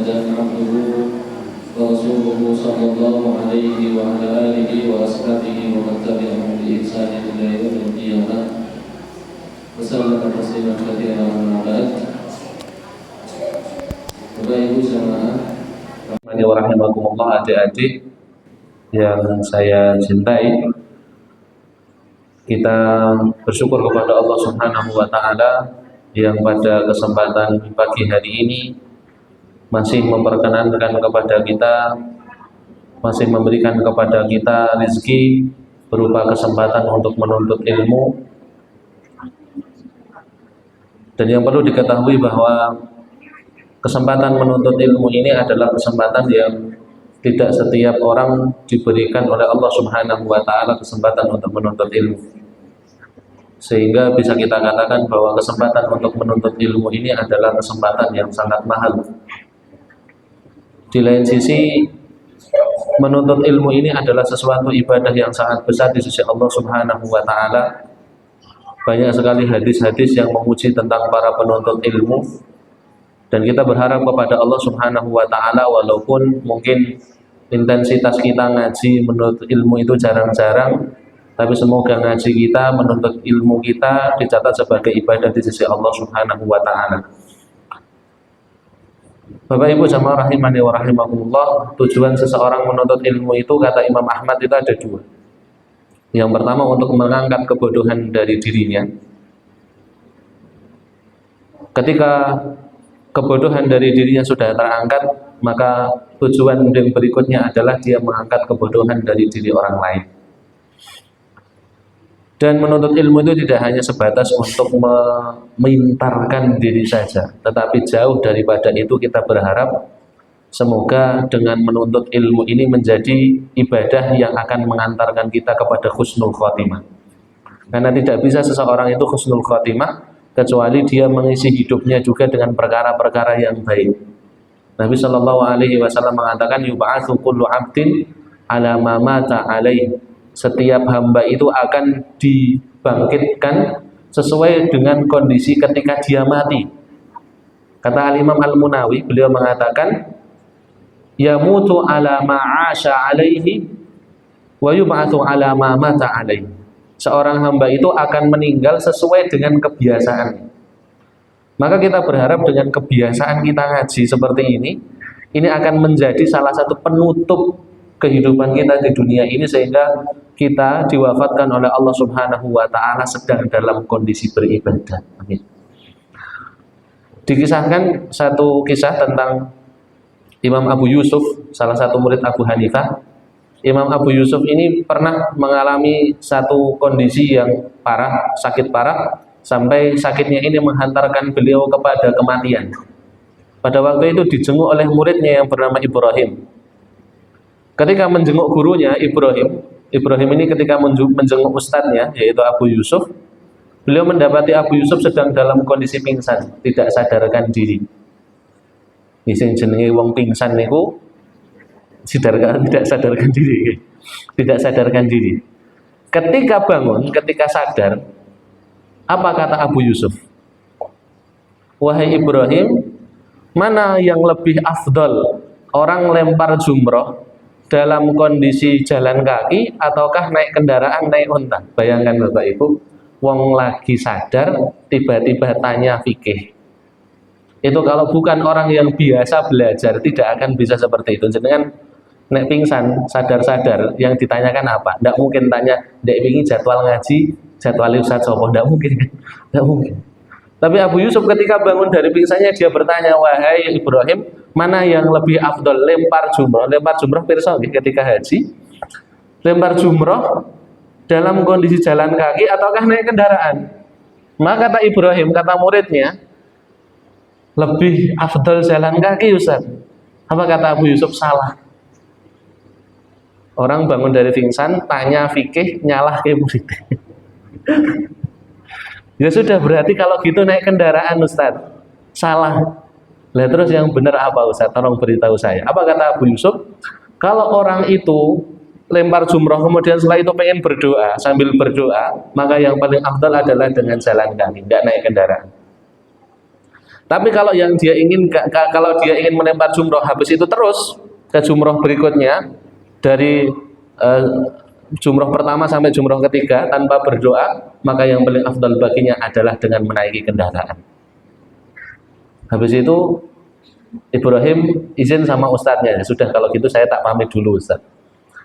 محمدا عبده ورسوله صلى الله عليه وعلى آله وأصحابه ومن تبعهم بإحسان إلى يوم القيامة وسلم تسليما كثيرا أما بعد. Bapak Ibu jamaah rahimakumullah, adik-adik yang saya cintai, kita bersyukur kepada Allah Subhanahu wa taala yang pada kesempatan pagi hari ini masih memperkenankan kepada kita, masih memberikan kepada kita rezeki berupa kesempatan untuk menuntut ilmu. Dan yang perlu diketahui bahwa kesempatan menuntut ilmu ini adalah kesempatan yang tidak setiap orang diberikan oleh Allah Subhanahu wa taala kesempatan untuk menuntut ilmu. Sehingga bisa kita katakan bahwa kesempatan untuk menuntut ilmu ini adalah kesempatan yang sangat mahal. Di lain sisi, menuntut ilmu ini adalah sesuatu ibadah yang sangat besar di sisi Allah Subhanahu wa taala. Banyak sekali hadis-hadis yang memuji tentang para penuntut ilmu. Dan kita berharap kepada Allah Subhanahu wa taala, walaupun mungkin intensitas kita ngaji menuntut ilmu itu jarang-jarang, tapi semoga ngaji kita, menuntut ilmu kita dicatat sebagai ibadah di sisi Allah Subhanahu wa taala. Bapak Ibu jamaah rahimani wa rahimakumullah, tujuan seseorang menuntut ilmu itu kata Imam Ahmad itu ada dua. Yang pertama untuk mengangkat kebodohan dari dirinya. Ketika kebodohan dari dirinya sudah terangkat, maka tujuan yang berikutnya adalah dia mengangkat kebodohan dari diri orang lain. Dan menuntut ilmu itu tidak hanya sebatas untuk memintarkan diri saja, tetapi jauh daripada itu kita berharap semoga dengan menuntut ilmu ini menjadi ibadah yang akan mengantarkan kita kepada husnul khotimah. Karena tidak bisa seseorang itu husnul khotimah kecuali dia mengisi hidupnya juga dengan perkara-perkara yang baik. Nabi Shallallahu Alaihi Wasallam mengatakan, yub'atsu kullu 'abdin ala ma mata alaih. Setiap hamba itu akan dibangkitkan sesuai dengan kondisi ketika dia mati. Kata Al-Imam Al-Munawi, beliau mengatakan, yamutu ala ma 'asha alaihi wa yub'atsu ala ma mata alaihi. Seorang hamba itu akan meninggal sesuai dengan kebiasaan. Maka kita berharap dengan kebiasaan kita ngaji seperti ini akan menjadi salah satu penutup kehidupan kita di dunia ini, sehingga kita diwafatkan oleh Allah Subhanahu wa taala sedang dalam kondisi beribadah. Amin. Dikisahkan satu kisah tentang Imam Abu Yusuf, salah satu murid Abu Hanifah. Imam Abu Yusuf ini pernah mengalami satu kondisi yang parah, sakit parah, sampai sakitnya ini menghantarkan beliau kepada kematian. Pada waktu itu dijenguk oleh muridnya yang bernama Ibrahim. Ketika menjenguk gurunya Ibrahim ini ketika menjenguk ustadznya yaitu Abu Yusuf, beliau mendapati Abu Yusuf sedang dalam kondisi pingsan, tidak sadarkan diri. Sing jenenge wong pingsan niku tidak sadarkan diri. Tidak sadarkan diri. Ketika bangun, ketika sadar, apa kata Abu Yusuf? Wahai Ibrahim, mana yang lebih afdol, orang lempar jumroh dalam kondisi jalan kaki ataukah naik kendaraan, naik unta? Bayangkan Bapak Ibu, wong lagi sadar tiba-tiba tanya fikih. Itu kalau bukan orang yang biasa belajar tidak akan bisa seperti itu. Jangan nek pingsan sadar-sadar yang ditanyakan apa? Tidak mungkin tanya dek wingi jadwal ngaji, jadwal Ustaz sapa, tidak mungkin. Tidak mungkin. Tapi Abu Yusuf ketika bangun dari pingsannya dia bertanya, wahai Ibrahim, mana yang lebih afdol, lempar jumroh? Lempar jumroh pirsa ketika haji, lempar jumroh dalam kondisi jalan kaki ataukah naik kendaraan? Maka kata Ibrahim, kata muridnya, lebih afdol jalan kaki Ustaz. Apa kata Abu Yusuf? Salah. Orang bangun dari pingsan, tanya fikih, nyalah ke murid. Ya sudah, berarti kalau gitu naik kendaraan Ustaz. Salah. Lah terus yang benar apa Ustaz? Tolong beritahu saya. Apa kata Abu Yusuf? Kalau orang itu lempar jumroh kemudian setelah itu pengen berdoa, sambil berdoa, maka yang paling afdal adalah dengan jalan kaki, tidak naik kendaraan. Tapi kalau yang dia ingin kalau dia ingin melempar jumroh habis itu terus ke jumroh berikutnya dari jumroh pertama sampai jumroh ketiga tanpa berdoa, maka yang paling afdal baginya adalah dengan menaiki kendaraan. Habis itu Ibrahim izin sama ustadznya, ya sudah kalau gitu saya tak pamit dulu ustadz.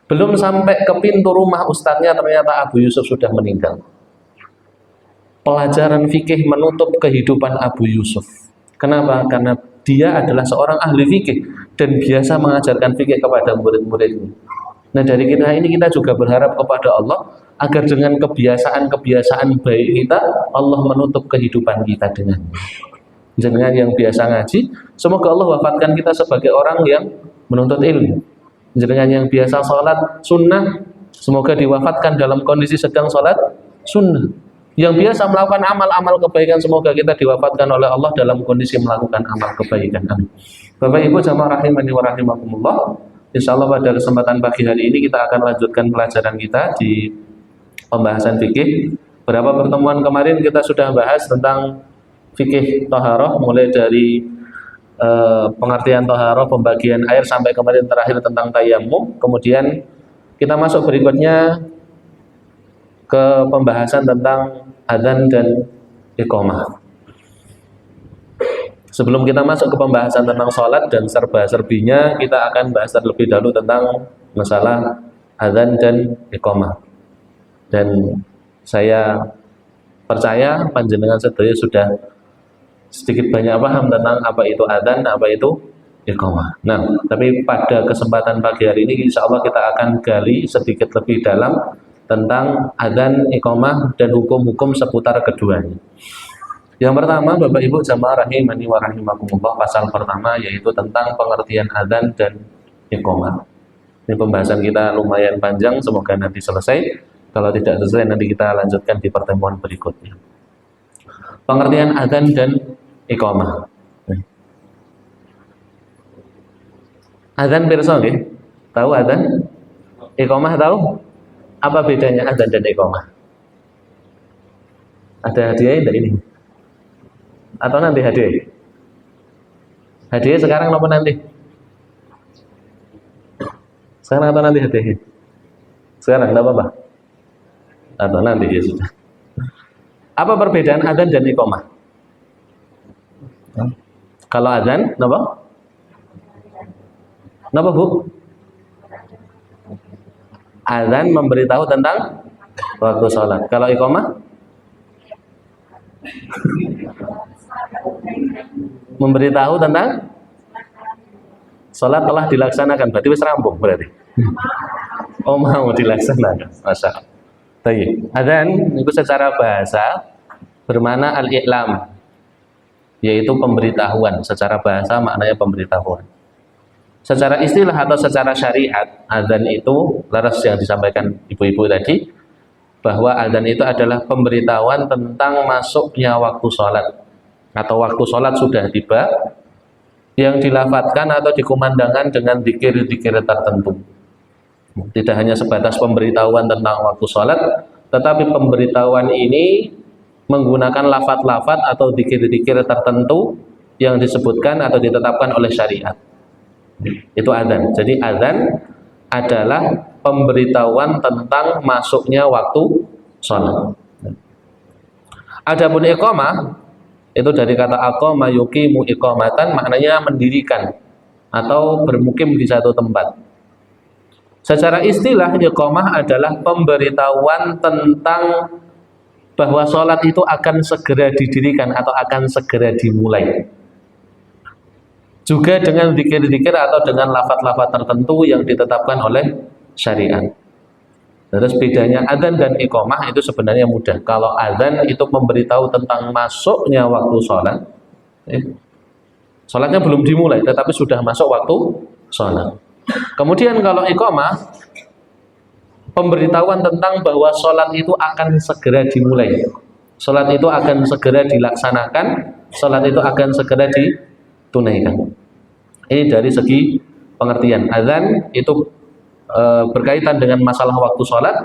Belum sampai ke pintu rumah ustadznya ternyata Abu Yusuf sudah meninggal. Pelajaran fikih menutup kehidupan Abu Yusuf. Kenapa? Karena dia adalah seorang ahli fikih dan biasa mengajarkan fikih kepada murid-muridnya. Nah dari kita ini kita juga berharap kepada Allah agar dengan kebiasaan-kebiasaan baik kita, Allah menutup kehidupan kita dengannya. Dengan yang biasa ngaji, semoga Allah wafatkan kita sebagai orang yang menuntut ilmu. Dengan yang biasa sholat sunnah, semoga diwafatkan dalam kondisi sedang sholat sunnah. Yang biasa melakukan amal-amal kebaikan, semoga kita diwafatkan oleh Allah dalam kondisi melakukan amal kebaikan. Amin. Bapak Ibu jamaah rahimani wa rahimakumullah, insya Allah pada kesempatan pagi hari ini kita akan lanjutkan pelajaran kita di pembahasan fikih. Beberapa pertemuan kemarin kita sudah bahas tentang fikih toharoh, mulai dari pengertian toharoh, pembagian air, sampai kemarin terakhir tentang tayamum. Kemudian kita masuk berikutnya ke pembahasan tentang adzan dan iqamah. Sebelum kita masuk ke pembahasan tentang sholat dan serba-serbinya, kita akan bahas terlebih dahulu tentang masalah adzan dan iqamah. Dan saya percaya panjenengan sedaya sudah sedikit banyak paham tentang apa itu adzan, apa itu iqamah. Nah, tapi pada kesempatan pagi hari ini insya Allah kita akan gali sedikit lebih dalam tentang adzan, iqamah, dan hukum-hukum seputar keduanya. Yang pertama, Bapak Ibu jamaah rahimani wa rahimakumullah, pasal pertama yaitu tentang pengertian adzan dan iqamah. Ini pembahasan kita lumayan panjang, semoga nanti selesai. Kalau tidak selesai nanti kita lanjutkan di pertemuan berikutnya. Pengertian adzan dan iqamah. Adzan pirsa nggih? Tahu adzan? Iqamah tahu? Apa bedanya adzan dan iqamah? Ada hadiah enggak ini? Atau nanti hadiah? Hadiah sekarang apa nanti? Sekarang atau nanti hadiah? Sekarang enggak apa-apa? Atau nanti ya sudah. Apa perbedaan adzan dan iqamah? Kalau adzan, kenapa? Kenapa Bu? Adzan memberitahu tentang waktu sholat. Kalau iqamah? Memberitahu tentang sholat telah dilaksanakan. Berarti wis rampung berarti. Oh mau dilaksanakan. Masya Allah. Adzan itu secara bahasa bermakna al-i'lam, yaitu pemberitahuan. Secara bahasa maknanya pemberitahuan. Secara istilah atau secara syariat, adzan itu laras yang disampaikan ibu-ibu tadi, bahwa adzan itu adalah pemberitahuan tentang masuknya waktu sholat atau waktu sholat sudah tiba, yang dilafadzkan atau dikumandangkan dengan dzikir-dzikir tertentu. Tidak hanya sebatas pemberitahuan tentang waktu sholat, tetapi pemberitahuan ini menggunakan lafadz-lafadz atau dzikir-dzikir tertentu yang disebutkan atau ditetapkan oleh syariat. Itu adzan. Jadi adzan adalah pemberitahuan tentang masuknya waktu sholat. Adapun iqamah itu dari kata aqama yuqimu iqamatan, maknanya mendirikan atau bermukim di satu tempat. Secara istilah iqamah adalah pemberitahuan tentang bahwa sholat itu akan segera didirikan atau akan segera dimulai. Juga dengan zikir-zikir atau dengan lafaz-lafaz tertentu yang ditetapkan oleh syariat. Terus bedanya adzan dan iqamah itu sebenarnya mudah. Kalau adzan itu memberitahu tentang masuknya waktu sholat, sholatnya belum dimulai tetapi sudah masuk waktu sholat. Kemudian kalau iqamah, pemberitahuan tentang bahwa sholat itu akan segera dimulai, sholat itu akan segera dilaksanakan, sholat itu akan segera ditunaikan. Ini dari segi pengertian. Adzan itu berkaitan dengan masalah waktu sholat.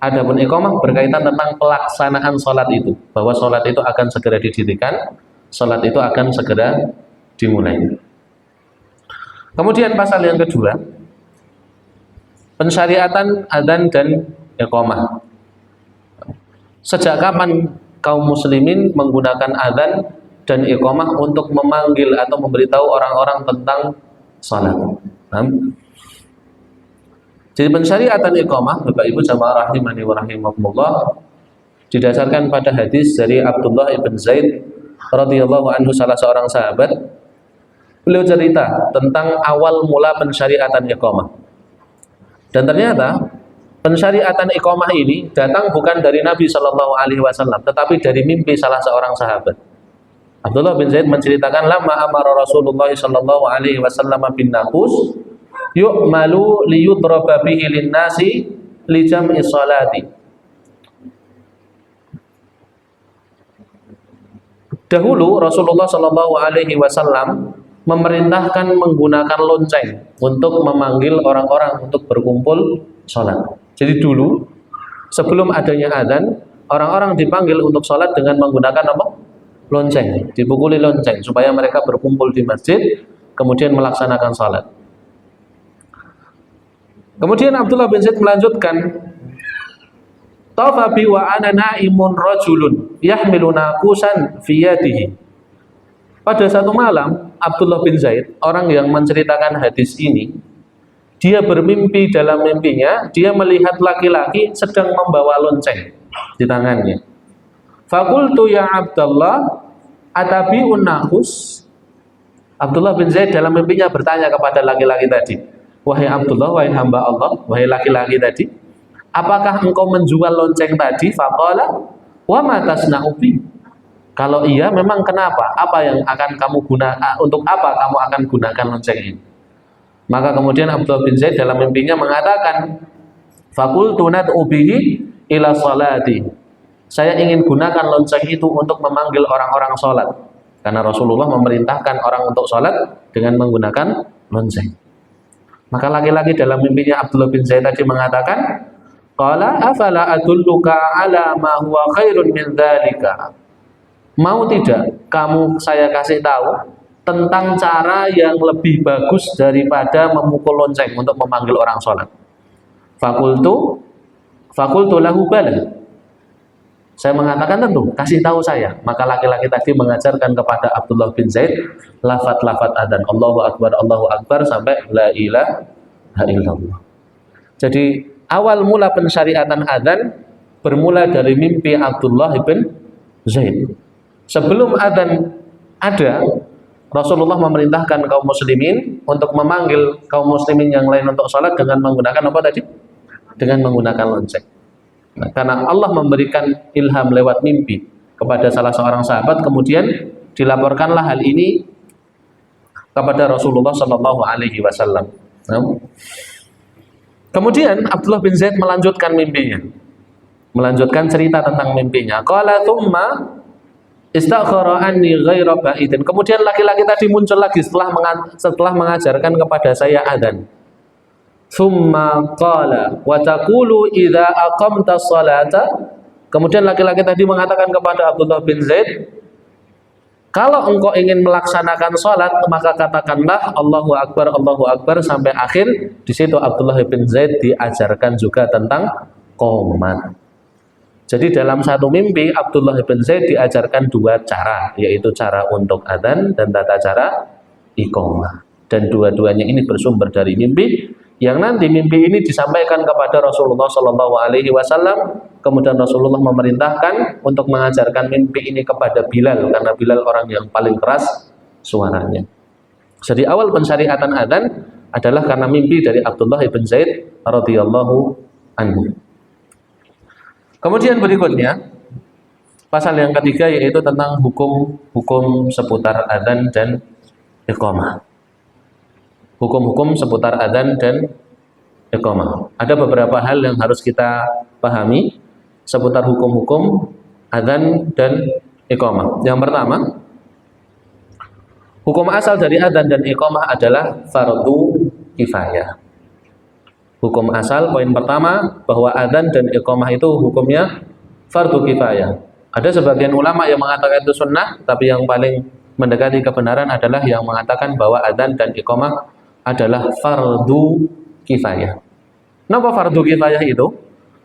Adapun iqamah berkaitan tentang pelaksanaan sholat itu, bahwa sholat itu akan segera didirikan, salat itu akan segera dimulai. Kemudian pasal yang kedua, pensyariatan adzan dan iqamah. Sejak kapan kaum muslimin menggunakan adzan dan iqamah untuk memanggil atau memberitahu orang-orang tentang salat? Jadi pensyariatan iqamah, Bapak Ibu jamaah rahimani wa rahimakumullah, didasarkan pada hadis dari Abdullah ibn Zaid radhiyallahu anhu, salah seorang sahabat. Beliau cerita tentang awal mula pensyariatan iqamah. Dan ternyata pensyariatan iqamah ini datang bukan dari Nabi Shallallahu Alaihi Wasallam, tetapi dari mimpi salah seorang sahabat. Abdullah bin Zaid menceritakan, lama amara Rasulullah Shallallahu Alaihi Wasallam bin naqus yu'malu liyudraba bihi linnasi li jam'i salati. Dahulu Rasulullah Shallallahu Alaihi Wasallam memerintahkan menggunakan lonceng untuk memanggil orang-orang untuk berkumpul sholat. Jadi dulu sebelum adanya adzan, orang-orang dipanggil untuk sholat dengan menggunakan apa? Lonceng. Dipukuli lonceng supaya mereka berkumpul di masjid, kemudian melaksanakan sholat. Kemudian Abdullah bin Zaid melanjutkan, tafa bi wa ana naimun rajulun yahmilu naqusan fi yadihi. Pada satu malam, Abdullah bin Zaid, orang yang menceritakan hadis ini, dia bermimpi, dalam mimpinya dia melihat laki-laki sedang membawa lonceng di tangannya. Faqultu ya Abdullah atabi'un naqus. Abdullah bin Zaid dalam mimpinya bertanya kepada laki-laki tadi, wahai Abdullah, wahai hamba Allah, wahai laki-laki tadi, apakah engkau menjual lonceng tadi? Faqala wa ma tasna'u bi. Kalau iya, memang kenapa? Apa yang akan kamu gunakan? Untuk apa kamu akan gunakan lonceng ini? Maka kemudian Abdullah bin Zaid dalam mimpinya mengatakan, faqultu nad'u bihi ila salati. Saya ingin gunakan lonceng itu untuk memanggil orang-orang sholat, karena Rasulullah memerintahkan orang untuk sholat dengan menggunakan lonceng. Maka laki-laki dalam mimpinya Abdullah bin Zaid tadi mengatakan, qala afala adulluka ala ma huwa khairun min dzalika. Mau tidak kamu saya kasih tahu tentang cara yang lebih bagus daripada memukul lonceng untuk memanggil orang sholat? Fakultu lahu bala. Saya mengatakan tentu, kasih tahu saya. Maka laki-laki tadi mengajarkan kepada Abdullah bin Zaid lafaz-lafaz adzan, Allahu Akbar sampai la ilaha illallah. Jadi awal mula pensyariatan adzan bermula dari mimpi Abdullah bin Zaid. Sebelum adzan ada, Rasulullah memerintahkan kaum muslimin untuk memanggil kaum muslimin yang lain untuk salat dengan menggunakan apa tadi? Dengan menggunakan lonceng. Nah, karena Allah memberikan ilham lewat mimpi kepada salah seorang sahabat, kemudian dilaporkanlah hal ini kepada Rasulullah Shallallahu Alaihi Wasallam. Kemudian Abdullah bin Zaid melanjutkan mimpinya, melanjutkan cerita tentang mimpinya. Qala thumma istakhara anni ghaira ba'idin. Kemudian laki-laki tadi muncul lagi setelah mengajarkan kepada saya adzan. Tsumma qala wa taqulu idza aqamta sholata. Kemudian laki-laki tadi mengatakan kepada Abdullah bin Zaid, kalau engkau ingin melaksanakan sholat, maka katakanlah Allahu Akbar sampai akhir. Di situ Abdullah bin Zaid diajarkan juga tentang qomat. Jadi dalam satu mimpi Abdullah bin Zaid diajarkan dua cara, yaitu cara untuk adzan dan tata cara iqamah. Dan dua-duanya ini bersumber dari mimpi, yang nanti mimpi ini disampaikan kepada Rasulullah Shallallahu Alaihi Wasallam. Kemudian Rasulullah memerintahkan untuk mengajarkan mimpi ini kepada Bilal, karena Bilal orang yang paling keras suaranya. Jadi awal pensyariatan adzan adalah karena mimpi dari Abdullah bin Zaid radhiyallahu anhu. Kemudian berikutnya pasal yang ketiga, yaitu tentang hukum seputar adzan dan iqamah. Hukum-hukum seputar adzan dan iqamah. Ada beberapa hal yang harus kita pahami seputar hukum-hukum adzan dan iqamah. Yang pertama, hukum asal dari adzan dan iqamah adalah fardu kifayah. Hukum asal poin pertama bahwa adzan dan iqamah itu hukumnya fardu kifayah. Ada sebagian ulama yang mengatakan itu sunnah, tapi yang paling mendekati kebenaran adalah yang mengatakan bahwa adzan dan iqamah adalah fardu kifayah. Kenapa fardu kifayah itu?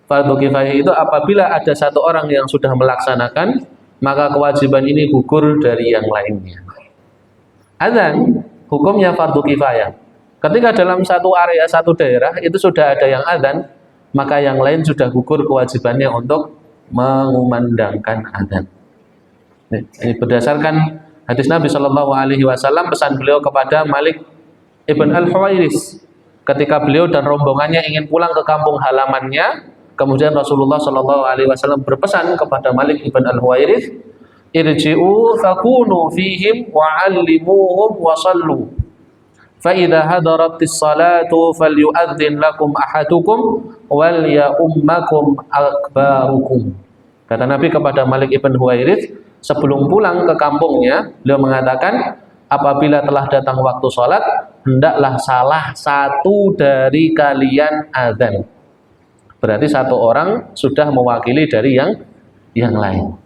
Fardu kifayah itu apabila ada satu orang yang sudah melaksanakan, maka kewajiban ini gugur dari yang lainnya. Adzan hukumnya fardu kifayah. Ketika dalam satu area, satu daerah itu sudah ada yang adzan, maka yang lain sudah gugur kewajibannya untuk mengumandangkan adzan. Ini berdasarkan hadis Nabi Shallallahu Alaihi Wasallam, pesan beliau kepada Malik ibn al-Huwairis ketika beliau dan rombongannya ingin pulang ke kampung halamannya. Kemudian Rasulullah Shallallahu Alaihi Wasallam berpesan kepada Malik ibn al-Huwairis, irji'u fakunu fihim wa'allimuhum wa sallu fa idza hadaratis salatu falyu'adzin lakum ahadukum wal ya'ummakum akbarukum. Kata Nabi kepada Malik ibn Huwairis sebelum pulang ke kampungnya, beliau mengatakan, apabila telah datang waktu sholat, hendaklah salah satu dari kalian adzan. Berarti satu orang sudah mewakili dari yang lain.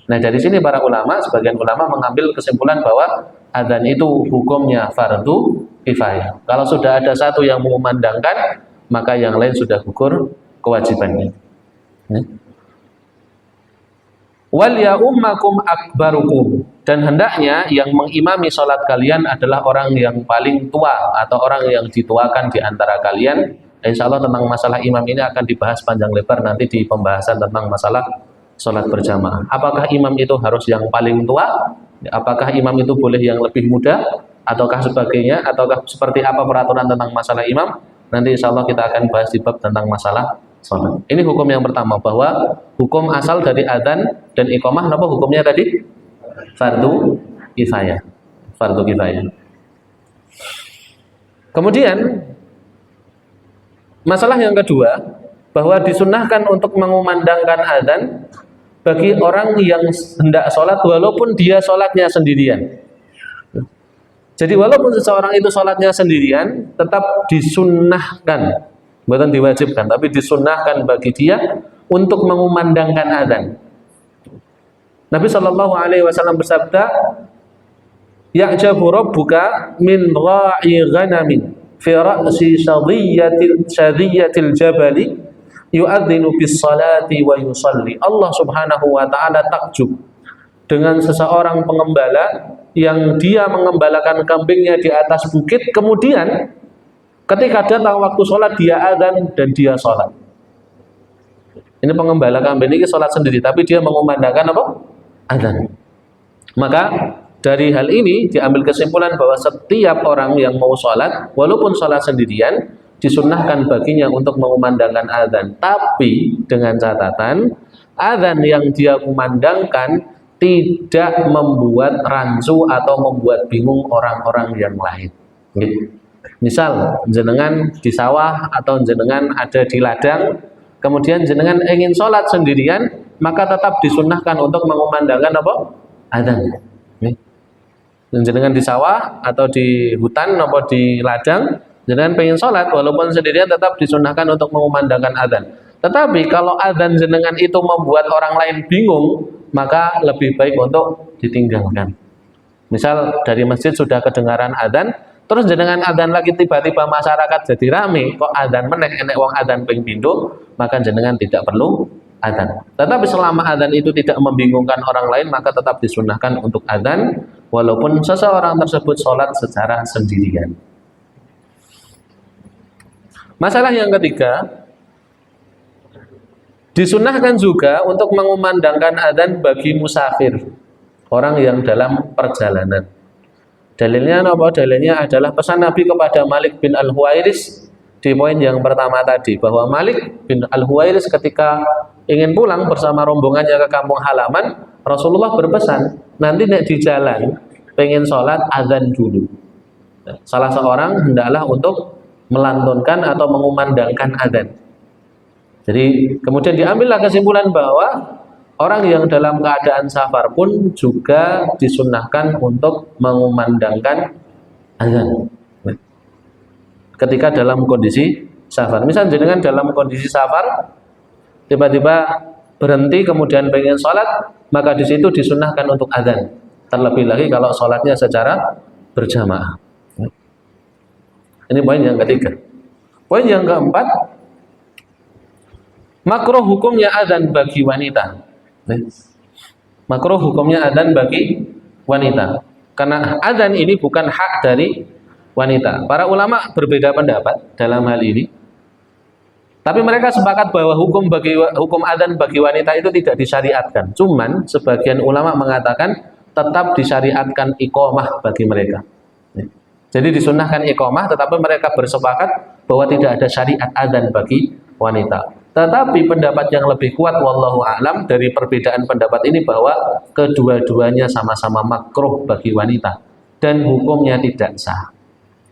Nah, dari sini para ulama, sebagian ulama mengambil kesimpulan bahwa adzan itu hukumnya fardu kifayah. Kalau sudah ada satu yang mengumandangkan, maka yang lain sudah gugur kewajibannya. Wal ya ummakum akbarukum, dan hendaknya yang mengimami sholat kalian adalah orang yang paling tua atau orang yang dituakan di antara kalian. Insya Allah tentang masalah imam ini akan dibahas panjang lebar nanti di pembahasan tentang masalah sholat berjamaah. Apakah imam itu harus yang paling tua? Apakah imam itu boleh yang lebih muda? Ataukah sebagainya? Ataukah seperti apa peraturan tentang masalah imam? Nanti insya Allah kita akan bahas di bab tentang masalah sholat. Ini hukum yang pertama, bahwa hukum asal dari adzan dan iqamah, apa hukumnya tadi? Fardu kifayah. Fardu kifayah. Kemudian masalah yang kedua, bahwa disunnahkan untuk mengumandangkan adzan bagi orang yang hendak sholat walaupun dia sholatnya sendirian. Jadi walaupun seseorang itu sholatnya sendirian, tetap disunnahkan, bukan diwajibkan, tapi disunnahkan bagi dia untuk mengumandangkan adzan. Nabi Shallallahu Alaihi Wasallam bersabda, "Ya'jabu rabbuka min ra'i ghanamin fi ra'si shadhiyatil jabali yu'adzinu bis salati wa yusalli." Allah Subhanahu wa taala takjub dengan seseorang pengembala yang dia mengembalakan kambingnya di atas bukit, kemudian ketika datang waktu sholat dia adzan dan dia sholat. Ini pengembala kambing ini sholat sendiri, tapi dia mengumandangkan apa? Adzan. Maka dari hal ini diambil kesimpulan bahwa setiap orang yang mau sholat, walaupun sholat sendirian, disunnahkan baginya untuk mengumandangkan adzan. Tapi dengan catatan, adzan yang dia kumandangkan tidak membuat rancu atau membuat bingung orang-orang yang lain. Misal jenengan di sawah atau jenengan ada di ladang, kemudian jenengan ingin sholat sendirian, maka tetap disunnahkan untuk mengumandangkan apa? Adzan. Jenengan di sawah atau di hutan atau di ladang, jenengan pengen sholat walaupun sendirian, tetap disunnahkan untuk mengumandangkan adzan. Tetapi kalau adzan jenengan itu membuat orang lain bingung, maka lebih baik untuk ditinggalkan. Misal dari masjid sudah kedengaran adzan, terus jenengan adzan lagi, tiba-tiba masyarakat jadi rame, kok adzan meneh enek wong adzan ping pindho, maka jenengan tidak perlu adzan. Tetapi selama adzan itu tidak membingungkan orang lain, maka tetap disunnahkan untuk adzan walaupun seseorang tersebut sholat secara sendirian. Masalah yang ketiga, disunnahkan juga untuk mengumandangkan adzan bagi musafir, orang yang dalam perjalanan. Dalilnya apa? Dalilnya adalah pesan Nabi kepada Malik bin al-Huwairis di poin yang pertama tadi, bahwa Malik bin al-Huwairis ketika ingin pulang bersama rombongannya ke kampung halaman, Rasulullah berpesan, nanti nek di jalan pengen sholat, adzan dulu. Salah seorang hendaklah untuk melantunkan atau mengumandangkan adzan. Jadi kemudian diambillah kesimpulan bahwa orang yang dalam keadaan safar pun juga disunnahkan untuk mengumandangkan adzan ketika dalam kondisi safar. Misal jenengan dalam kondisi safar, tiba-tiba berhenti kemudian pengen sholat, maka di situ disunnahkan untuk adzan. Terlebih lagi kalau sholatnya secara berjamaah. Ini poin yang ketiga. Poin yang keempat, makruh hukumnya adzan bagi wanita. Makruh hukumnya adzan bagi wanita. Karena adzan ini bukan hak dari wanita. Para ulama berbeda pendapat dalam hal ini. Tapi mereka sepakat bahwa hukum adzan bagi wanita itu tidak disyariatkan. Cuman sebagian ulama mengatakan tetap disyariatkan iqamah bagi mereka. Jadi disunnahkan iqamah, tetapi mereka bersepakat bahwa tidak ada syariat adzan bagi wanita. Tetapi pendapat yang lebih kuat wallahu a'lam dari perbedaan pendapat ini bahwa kedua-duanya sama-sama makruh bagi wanita dan hukumnya tidak sah.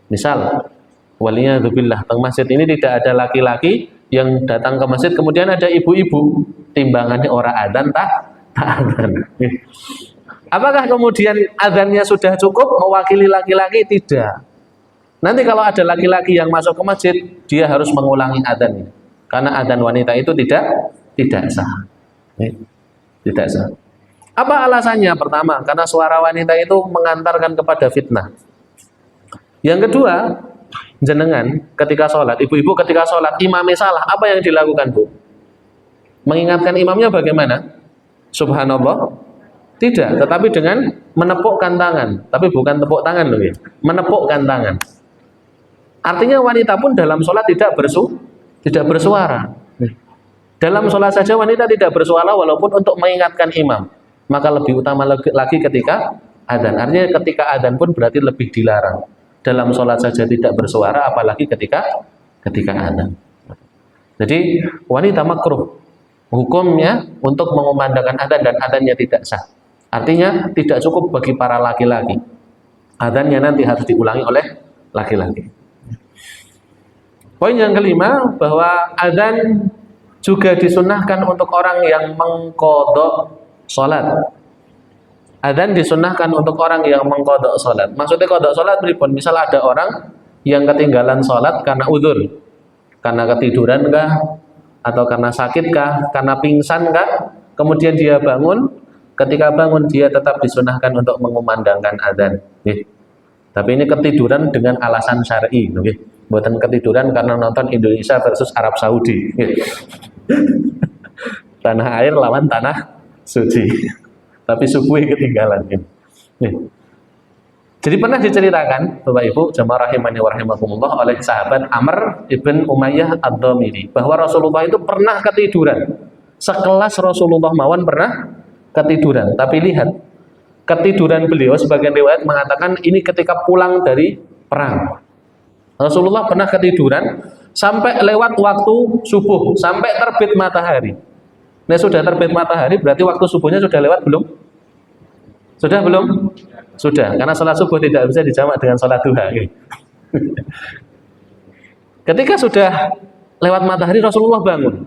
Misal, waliyadzubillah, teng masjid ini tidak ada laki-laki yang datang ke masjid, kemudian ada ibu-ibu, timbangannya orang adzan tak adzan. Apakah kemudian adzannya sudah cukup mewakili laki-laki? Tidak. Nanti kalau ada laki-laki yang masuk ke masjid, dia harus mengulangi adzan. Karena adzan wanita itu tidak sah. Tidak sah. Apa alasannya? Pertama, karena suara wanita itu mengantarkan kepada fitnah. Yang kedua, jenengan ketika sholat, ibu-ibu ketika sholat, imamnya salah, apa yang dilakukan, Bu? Mengingatkan imamnya bagaimana? Subhanallah? Tidak, tetapi dengan menepukkan tangan. Tapi bukan tepuk tangan loh ya, menepukkan tangan. Artinya wanita pun dalam sholat tidak bersuara. Dalam sholat saja wanita tidak bersuara walaupun untuk mengingatkan imam. Maka lebih utama lagi ketika adzan. Artinya ketika adzan pun berarti lebih dilarang. Dalam sholat saja tidak bersuara, apalagi ketika adzan. Jadi wanita makruh hukumnya untuk mengumandangkan adzan dan adzannya tidak sah. Artinya tidak cukup bagi para laki-laki. Adzannya nanti harus diulangi oleh laki-laki. Poin yang kelima, bahwa adzan juga disunnahkan untuk orang yang mengqadha salat. Adzan disunnahkan untuk orang yang mengqadha salat. Maksudnya qadha salat pripun? Misal ada orang yang ketinggalan salat karena udzur, karena ketiduran kah, atau karena sakit kah, karena pingsan kah, kemudian dia bangun. Ketika bangun dia tetap disunahkan untuk mengumandangkan adzan. Tapi ini ketiduran dengan alasan syar'i, bukan ketiduran karena nonton Indonesia versus Arab Saudi. Tanah air lawan tanah suci. Tapi subuh ketinggalan. Jadi pernah diceritakan, Bapak Ibu, jamaah rahimani wa rahimakumullah, oleh sahabat Amr ibn Umayyah ad-Dhamiri, bahwa Rasulullah itu pernah ketiduran. Sekelas Rasulullah mawon pernah ketiduran. Tapi lihat, ketiduran beliau sebagian riwayat mengatakan ini ketika pulang dari perang. Rasulullah pernah ketiduran sampai lewat waktu subuh, sampai terbit matahari. Nah, sudah terbit matahari berarti waktu subuhnya sudah lewat belum? Sudah belum? Sudah, karena sholat subuh tidak bisa dijamak dengan sholat duha. Ketika sudah lewat matahari, Rasulullah bangun.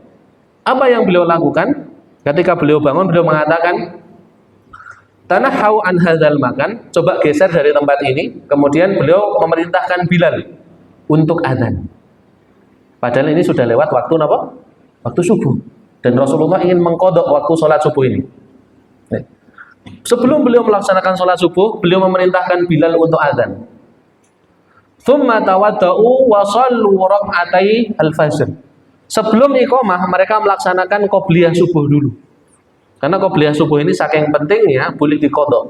Apa yang beliau lakukan? Ketika beliau bangun, beliau mengatakan, tanahau an hadzal makan, coba geser dari tempat ini. Kemudian beliau memerintahkan Bilal untuk adzan. Padahal ini sudah lewat waktu apa? Waktu subuh. Dan Rasulullah ingin mengqadha waktu sholat subuh ini. Sebelum beliau melaksanakan sholat subuh, beliau memerintahkan Bilal untuk adzan. Tsumma tawadda'u wa shallu rak'atai al-fajr. Sebelum iqamah mereka melaksanakan qobliyah subuh dulu. Karena qobliyah subuh ini saking pentingnya boleh diqadha.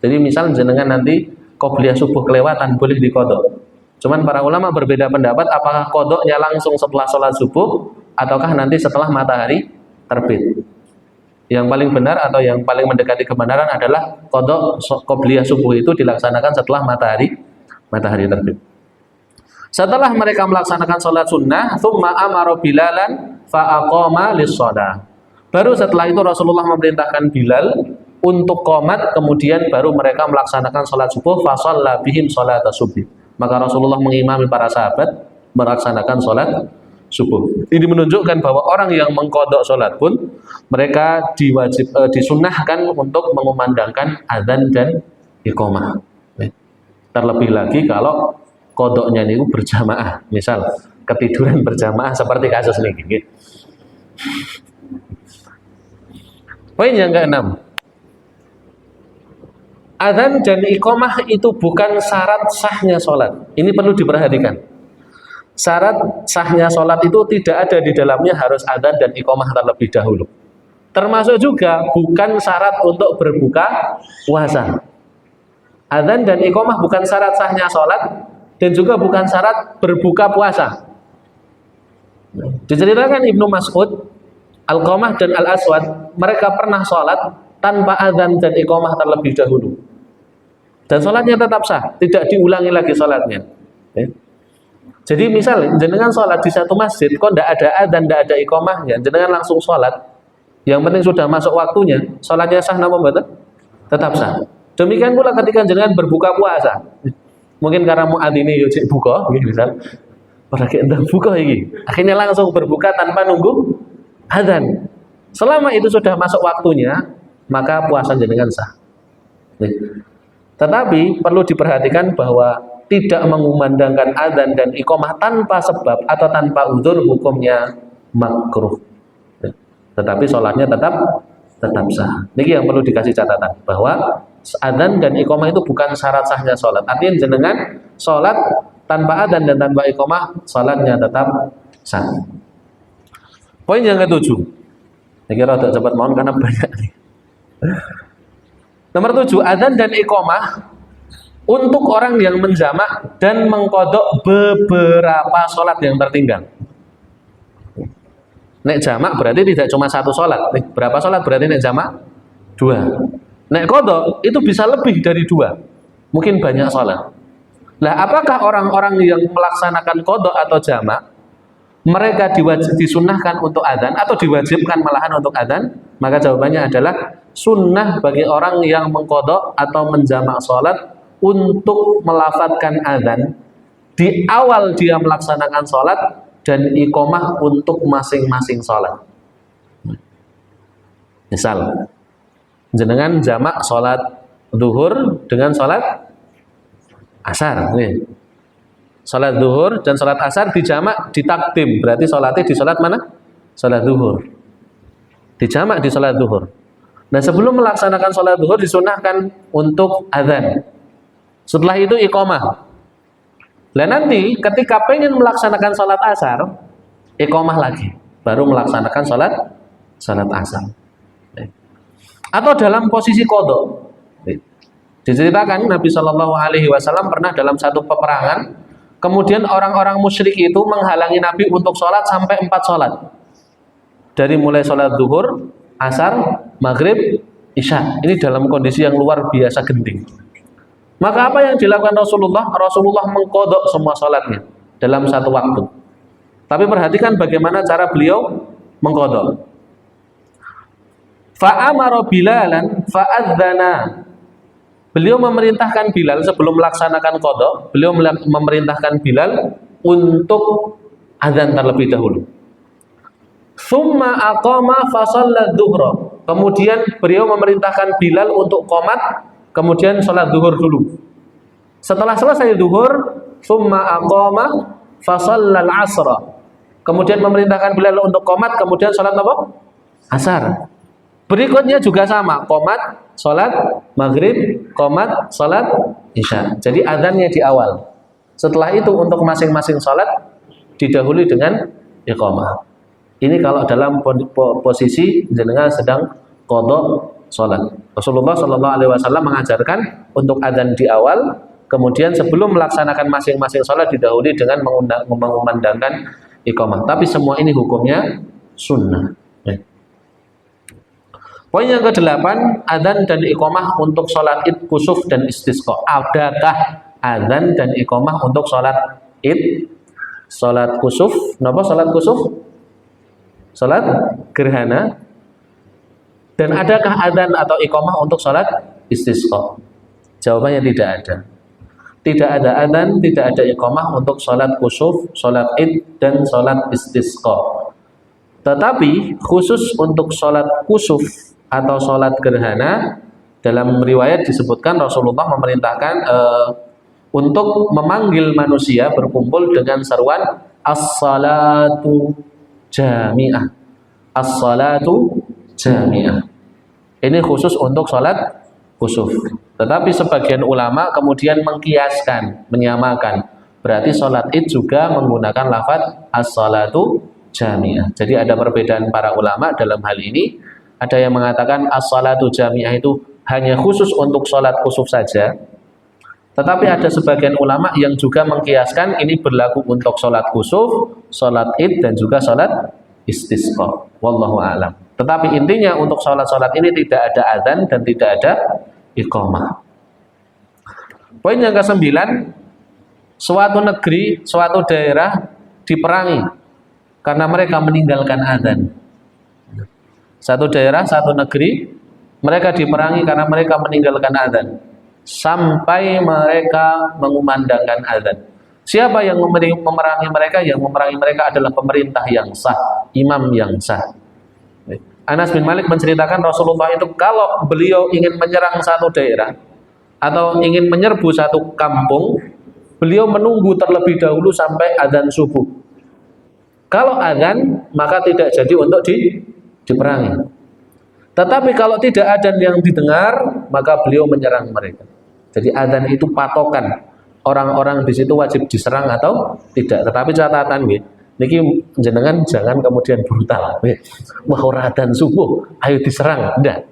Jadi misal jenengan nanti qobliyah subuh kelewatan boleh diqadha. Cuman para ulama berbeda pendapat apakah qadhanya langsung setelah sholat subuh ataukah nanti setelah matahari terbit. Yang paling benar atau yang paling mendekati kebenaran adalah qadha qobliyah subuh itu dilaksanakan setelah matahari terbit. Setelah mereka melaksanakan sholat sunnah, thumma amara Bilalan fa'aqama lis-shalah. Baru setelah itu Rasulullah memerintahkan Bilal untuk qomat, kemudian baru mereka melaksanakan sholat subuh, fa shalla bihim sholat subuh. Maka Rasulullah mengimami para sahabat melaksanakan sholat subuh. Ini menunjukkan bahwa orang yang mengqadha sholat pun mereka disunnahkan untuk mengumandangkan adzan dan iqamah. Terlebih lagi kalau qadhanya niku berjamaah, misal ketiduran berjamaah seperti kasus ini. Poin yang keenam, adzan dan iqamah itu bukan syarat sahnya sholat. Ini perlu diperhatikan. Syarat sahnya sholat itu tidak ada di dalamnya harus adzan dan iqamah terlebih dahulu. Termasuk juga bukan syarat untuk berbuka puasa. Adzan dan iqamah bukan syarat sahnya sholat dan juga bukan syarat berbuka puasa. Diceritakan Ibnu Mas'ud, Alqamah dan Al-Aswad, mereka pernah sholat tanpa adzan dan iqamah terlebih dahulu. Dan sholatnya tetap sah, tidak diulangi lagi sholatnya. Jadi misal jenengan sholat di satu masjid, kok tidak ada adzan, tidak ada iqamahnya, jenengan langsung sholat, yang penting sudah masuk waktunya, sholatnya sah napa mboten? Tetap sah. Demikian pula ketika jenengan berbuka puasa, mungkin karena muadzine yo cek buka, misal, pada kita buka ini, akhirnya langsung berbuka tanpa nunggu adzan. Selama itu sudah masuk waktunya, maka puasa jenengan sah. Tetapi perlu diperhatikan bahwa tidak mengumandangkan adzan dan iqamah tanpa sebab atau tanpa udzur hukumnya makruh. Tetapi sholatnya tetap sah. Ini yang perlu dikasih catatan bahwa adzan dan iqamah itu bukan syarat sahnya sholat. Artinya jenengan sholat tanpa adzan dan tanpa iqamah, sholatnya tetap sah. Poin yang ketujuh, saya kira agak cepat mohon karena banyak nih. Nomor 7, adzan dan iqamah untuk orang yang menjamak dan mengkodok beberapa sholat yang tertinggal. Nek jamak berarti tidak cuma satu sholat. Berapa sholat berarti nek jamak? 2. Nek kodok itu bisa lebih dari 2. Mungkin banyak sholat. Nah, apakah orang-orang yang melaksanakan kodok atau jamak mereka disunahkan untuk adzan atau diwajibkan malahan untuk adzan? Maka jawabannya adalah sunnah bagi orang yang mengkodok atau menjamak sholat untuk melafadzkan adzan di awal dia melaksanakan sholat dan iqamah untuk masing-masing sholat. Misal, jenengan jamak sholat zuhur dengan sholat asar. Sholat zuhur dan sholat asar dijamak ditakdim, berarti sholatnya di sholat mana? Sholat zuhur. Dijamak di sholat zuhur. Nah, sebelum melaksanakan sholat zuhur disunahkan untuk adzan. Setelah itu iqamah. Nah, nanti ketika pengen melaksanakan sholat asar, iqamah lagi, baru melaksanakan sholat asar. Atau dalam posisi qadha. Diceritakan Nabi Shallallahu Alaihi Wasallam pernah dalam satu peperangan, kemudian orang-orang musyrik itu menghalangi Nabi untuk sholat sampai 4 sholat. Dari mulai sholat zuhur, asar, maghrib, isya. Ini dalam kondisi yang luar biasa genting. Maka apa yang dilakukan Rasulullah? Rasulullah mengkodok semua sholatnya dalam satu waktu. Tapi perhatikan bagaimana cara beliau mengkodok. Fa'amara Bilalan fa'adzana. Beliau memerintahkan Bilal sebelum melaksanakan kodok. Beliau memerintahkan Bilal untuk adzan terlebih dahulu. Summa aqama fasalla dhuhra. Kemudian beliau memerintahkan Bilal untuk qomat, kemudian sholat zuhur dulu. Setelah selesai zuhur, summa aqama fasallal asra. Kemudian memerintahkan Bilal untuk qomat, kemudian sholat apa? Asar. Berikutnya juga sama, qomat, sholat maghrib, qomat, sholat isya. Jadi adzannya di awal. Setelah itu untuk masing-masing sholat didahului dengan iqamah. Ini kalau dalam posisi jenengan sedang qadha sholat. Rasulullah Shallallahu Alaihi Wasallam mengajarkan untuk adzan di awal, kemudian sebelum melaksanakan masing-masing sholat didahului dengan mengumandangkan iqamah. Tapi semua ini hukumnya sunnah. Poin yang ke-8, adzan dan iqamah untuk sholat id, kusuf dan istisqa. Adakah adzan dan iqamah untuk sholat id, sholat kusuf? Napa sholat kusuf? Sholat gerhana. Dan adakah adzan atau iqamah untuk sholat istisqa? Jawabannya tidak ada. Tidak ada adzan, tidak ada iqamah untuk sholat kusuf, sholat id, dan sholat istisqa. Tetapi khusus untuk sholat kusuf atau sholat gerhana, dalam riwayat disebutkan Rasulullah memerintahkan untuk memanggil manusia berkumpul dengan seruan as-salatu jami'ah. As-salatu jami'ah. Ini khusus untuk sholat khusuf. Tetapi sebagian ulama kemudian mengkiaskan, menyamakan. Berarti sholat id juga menggunakan lafaz as-salatu jami'ah. Jadi ada perbedaan para ulama dalam hal ini. Ada yang mengatakan as-salatu jami'ah itu hanya khusus untuk sholat khusuf saja. Tetapi ada sebagian ulama yang juga mengkiaskan ini berlaku untuk sholat khusuf, sholat id, dan juga sholat istisqa. Wallahu a'lam. Tetapi intinya untuk sholat-sholat ini tidak ada adzan dan tidak ada iqamah. Poin yang ke-9, suatu negeri, suatu daerah diperangi karena mereka meninggalkan adzan. Satu daerah, satu negeri, mereka diperangi karena mereka meninggalkan adzan sampai mereka mengumandangkan adzan. Siapa yang memerangi mereka? Yang memerangi mereka adalah pemerintah yang sah, imam yang sah. Anas bin Malik menceritakan Rasulullah itu kalau beliau ingin menyerang satu daerah atau ingin menyerbu satu kampung, beliau menunggu terlebih dahulu sampai adzan subuh. Kalau adzan, maka tidak jadi untuk diperangi. Tetapi kalau tidak adzan yang didengar, maka beliau menyerang mereka. Jadi adzan itu patokan orang-orang di situ wajib diserang atau tidak. Tetapi catatan niki jenengan jangan kemudian brutal. Wah, ora adzan subuh, ayo diserang. Enggak.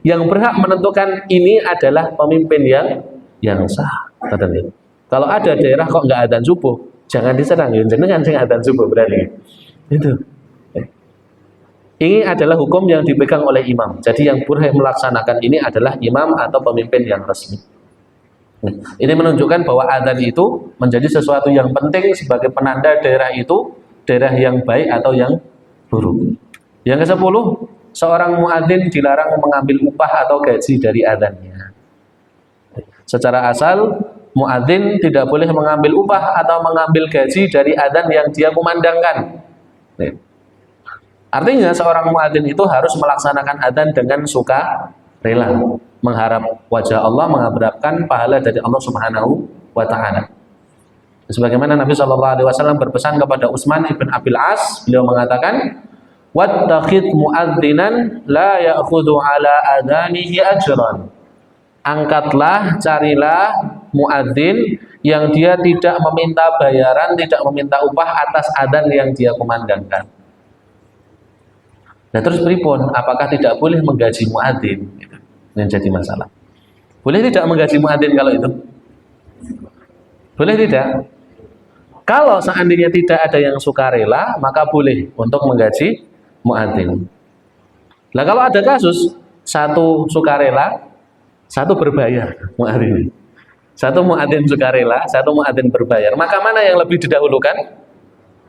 Yang berhak menentukan ini adalah pemimpin yang sah. Kalau ada daerah kok enggak adzan subuh, jangan diserang. Jenengan sing adzan subuh berarti. Itu. Ini adalah hukum yang dipegang oleh imam. Jadi yang berhak melaksanakan ini adalah imam atau pemimpin yang resmi. Ini menunjukkan bahwa adzan itu menjadi sesuatu yang penting sebagai penanda daerah itu daerah yang baik atau yang buruk. Yang ke-10, seorang muadzin dilarang mengambil upah atau gaji dari adzannya. Secara asal, muadzin tidak boleh mengambil upah atau mengambil gaji dari adzan yang dia kumandangkan. Artinya seorang muadzin itu harus melaksanakan adzan dengan suka rela, mengharap wajah Allah, mengharapkan pahala dari Allah Subhanahu wa taala. Sebagaimana Nabi sallallahu alaihi wasallam berpesan kepada Utsman ibn Abil As, beliau mengatakan, "Wattakhidh muadzinan la ya'khudhu ala adanihi ajran." Angkatlah, carilah muadzin yang dia tidak meminta bayaran, tidak meminta upah atas adzan yang dia kumandangkan. Nah terus pripun? Apakah tidak boleh menggaji muadzin? Yang jadi masalah. Boleh tidak menggaji muadzin kalau itu? Boleh tidak? Kalau seandainya tidak ada yang sukarela, maka boleh untuk menggaji muadzin. Nah kalau ada kasus satu sukarela, satu berbayar muadzin. Satu muadzin sukarela, satu muadzin berbayar. Maka mana yang lebih didahulukan?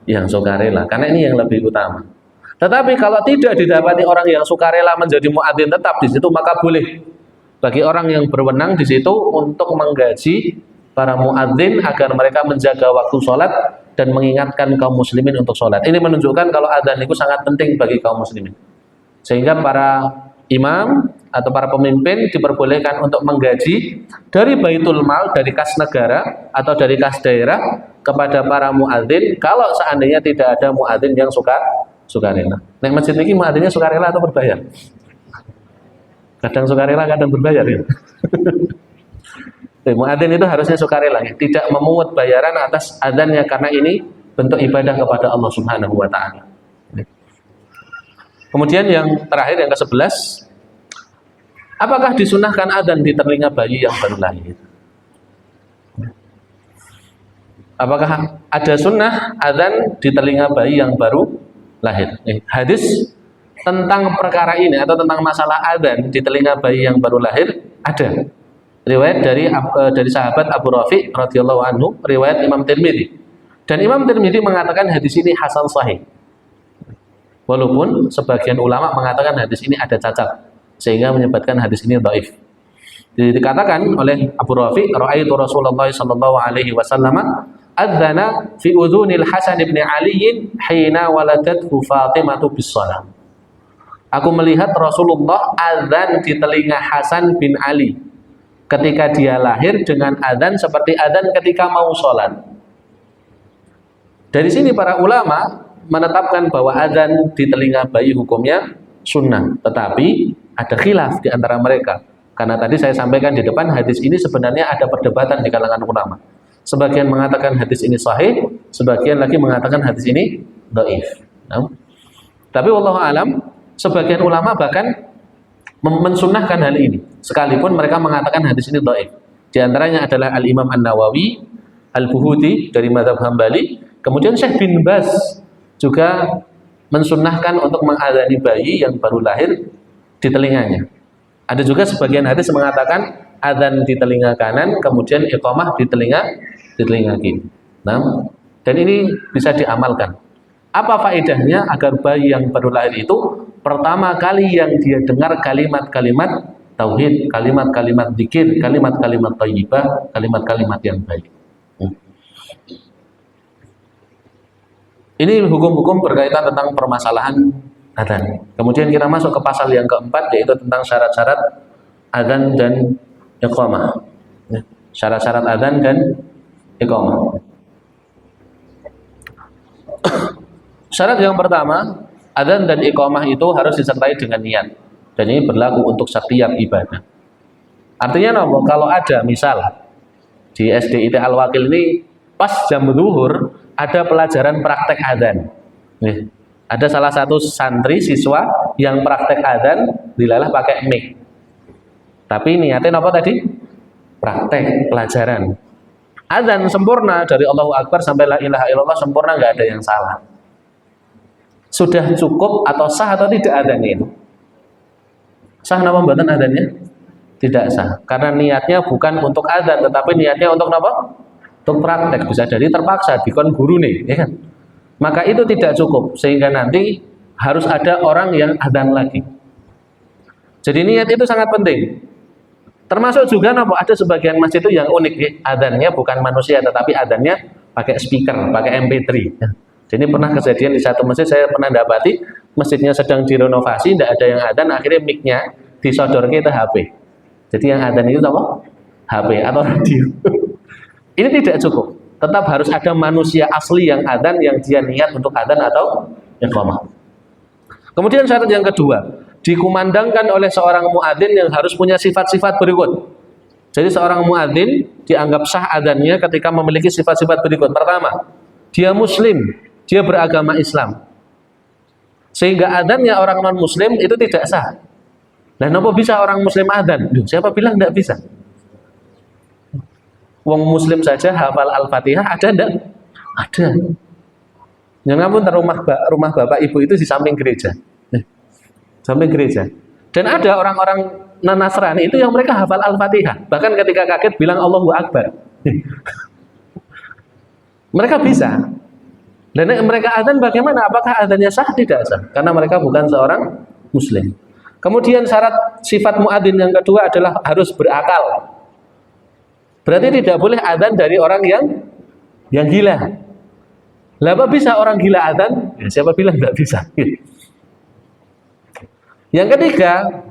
Yang sukarela, karena ini yang lebih utama. Tetapi kalau tidak didapati orang yang sukarela menjadi muadzin tetap di situ, maka boleh bagi orang yang berwenang di situ untuk menggaji para muadzin agar mereka menjaga waktu sholat dan mengingatkan kaum muslimin untuk sholat. Ini menunjukkan kalau adzan itu sangat penting bagi kaum muslimin. Sehingga para imam atau para pemimpin diperbolehkan untuk menggaji dari baitul mal, dari kas negara atau dari kas daerah kepada para muadzin kalau seandainya tidak ada muadzin yang sukarela. Nek masjid ini muadzinnya sukarela atau berbayar? Kadang sukarela, kadang berbayar ya. Muadzin itu harusnya sukarela, ya. Tidak memungut bayaran atas adzannya karena ini bentuk ibadah kepada Allah Subhanahu wa taala. Kemudian yang terakhir, yang ke-11, apakah disunahkan adzan di telinga bayi yang baru lahir? Apakah ada sunnah adzan di telinga bayi yang baru lahir? Hadis tentang perkara ini atau tentang masalah adzan di telinga bayi yang baru lahir ada. Riwayat dari sahabat Abu Rafi radhiyallahu anhu, riwayat Imam Tirmidzi. Dan Imam Tirmidzi mengatakan hadis ini hasan sahih. Walaupun sebagian ulama mengatakan hadis ini ada cacat sehingga menyebabkan hadis ini dhaif. Dikatakan oleh Abu Rafi, ra'aitu Rasulullah sallallahu alaihi wasallam adzana fi udhunil Hasan bin Ali hina waladathu Fatimah bis-shalah. Aku melihat Rasulullah adzan di telinga Hasan bin Ali ketika dia lahir dengan adzan seperti adzan ketika mau sholat. Dari sini para ulama menetapkan bahwa adzan di telinga bayi hukumnya sunnah, tetapi ada khilaf di antara mereka. Karena tadi saya sampaikan di depan, hadis ini sebenarnya ada perdebatan di kalangan ulama. Sebagian mengatakan hadis ini sahih, sebagian lagi mengatakan hadis ini dhaif. Nah, tapi wallahu alam, sebagian ulama bahkan mensunnahkan hal ini, sekalipun mereka mengatakan hadis ini dhaif. Di antaranya adalah Al-Imam An-Nawawi, Al-Buhuti dari mazhab Hambali, kemudian Syekh bin Baz juga mensunnahkan untuk mengadzani bayi yang baru lahir di telinganya. Ada juga sebagian hadis mengatakan adzan di telinga kanan, kemudian iqamah di telinga kiri. Nah, dan ini bisa diamalkan. Apa faedahnya agar bayi yang baru lahir itu pertama kali yang dia dengar kalimat-kalimat tauhid, kalimat-kalimat zikir, kalimat-kalimat thayyibah, kalimat-kalimat yang baik. Ini hukum-hukum berkaitan tentang permasalahan adzan. Kemudian kita masuk ke pasal yang keempat, yaitu tentang syarat-syarat adzan dan iqamah. Syarat-syarat adzan dan iqamah. Syarat yang pertama, adzan dan iqamah itu harus disertai dengan niat. Dan ini berlaku untuk setiap ibadah. Artinya apa? Kalau ada misal di SDIT Al-Wakil ini pas jam zuhur ada pelajaran praktek adzan. Ada salah satu santri siswa yang praktek adzan dilalah pakai mic. Tapi niatnya apa tadi? Praktek pelajaran. Adzan sempurna dari Allahu Akbar sampai la ilaha illallah sempurna, nggak ada yang salah. Sudah cukup atau sah atau tidak adzannya itu? Sah napa mboten adzannya? Tidak sah. Karena niatnya bukan untuk adzan, tetapi niatnya untuk apa? Untuk praktek. Bisa jadi terpaksa dikon guru nih, ya kan? Maka itu tidak cukup, sehingga nanti harus ada orang yang adzan lagi. Jadi niat itu sangat penting. Termasuk juga napa, ada sebagian masjid itu yang unik, ya. Adzannya bukan manusia, tetapi adzannya pakai speaker, pakai MP3. Ya. Jadi pernah kejadian di satu masjid, saya pernah dapati masjidnya sedang direnovasi, tidak ada yang adzan, akhirnya mic-nya disodorkan ke HP. Jadi yang adzan itu apa? HP atau radio. Ini tidak cukup. Tetap harus ada manusia asli yang adzan, yang dia niat untuk adzan atau iqamah. Kemudian syarat yang kedua, dikumandangkan oleh seorang muadzin yang harus punya sifat-sifat berikut. Jadi seorang muadzin dianggap sah adzannya ketika memiliki sifat-sifat berikut. Pertama, dia muslim, dia beragama Islam. Sehingga adzannya orang non-muslim itu tidak sah. Nah, kenapa bisa orang muslim adzan? Siapa bilang tidak bisa? Wong muslim saja hafal Al-Fatihah, ada enggak? Ada. Yang ngampun rumah bapak ibu itu di samping gereja. Samping gereja. Dan ada orang-orang non-Nasrani itu yang mereka hafal Al-Fatihah. Bahkan ketika kaget bilang Allahu Akbar. Mereka bisa. Dan mereka adzan bagaimana? Apakah adzannya sah? Tidak sah. Karena mereka bukan seorang muslim. Kemudian syarat sifat muadzin yang kedua adalah harus berakal. Berarti tidak boleh adzan dari orang yang gila. Lah apa bisa orang gila adzan? Ya, siapa bilang tidak bisa? Yang ketiga,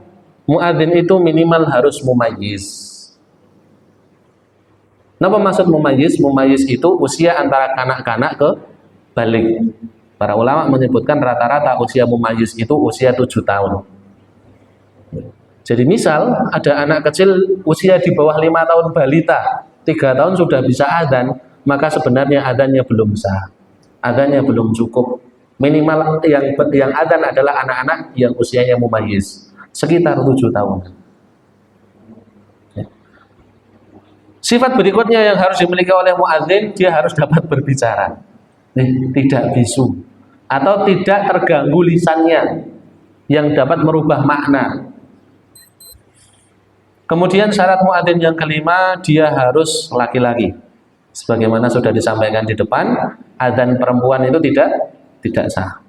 muadzin itu minimal harus mumayyiz. Apa maksud mumayyiz? Mumayyiz itu usia antara kanak-kanak ke balik. Para ulama menyebutkan rata-rata usia mumayyiz itu usia 7 tahun. Jadi misal ada anak kecil usia di bawah 5 tahun balita, 3 tahun sudah bisa adzan, maka sebenarnya adzannya belum sah. Adzannya belum cukup. Minimal yang adzan adalah anak-anak yang usianya mumayyiz, sekitar 7 tahun. Sifat berikutnya yang harus dimiliki oleh muadzin, dia harus dapat berbicara. Tidak bisu atau tidak terganggu lisannya yang dapat merubah makna. Kemudian syarat muadzin yang kelima, dia harus laki-laki. Sebagaimana sudah disampaikan di depan, adzan perempuan itu tidak sah.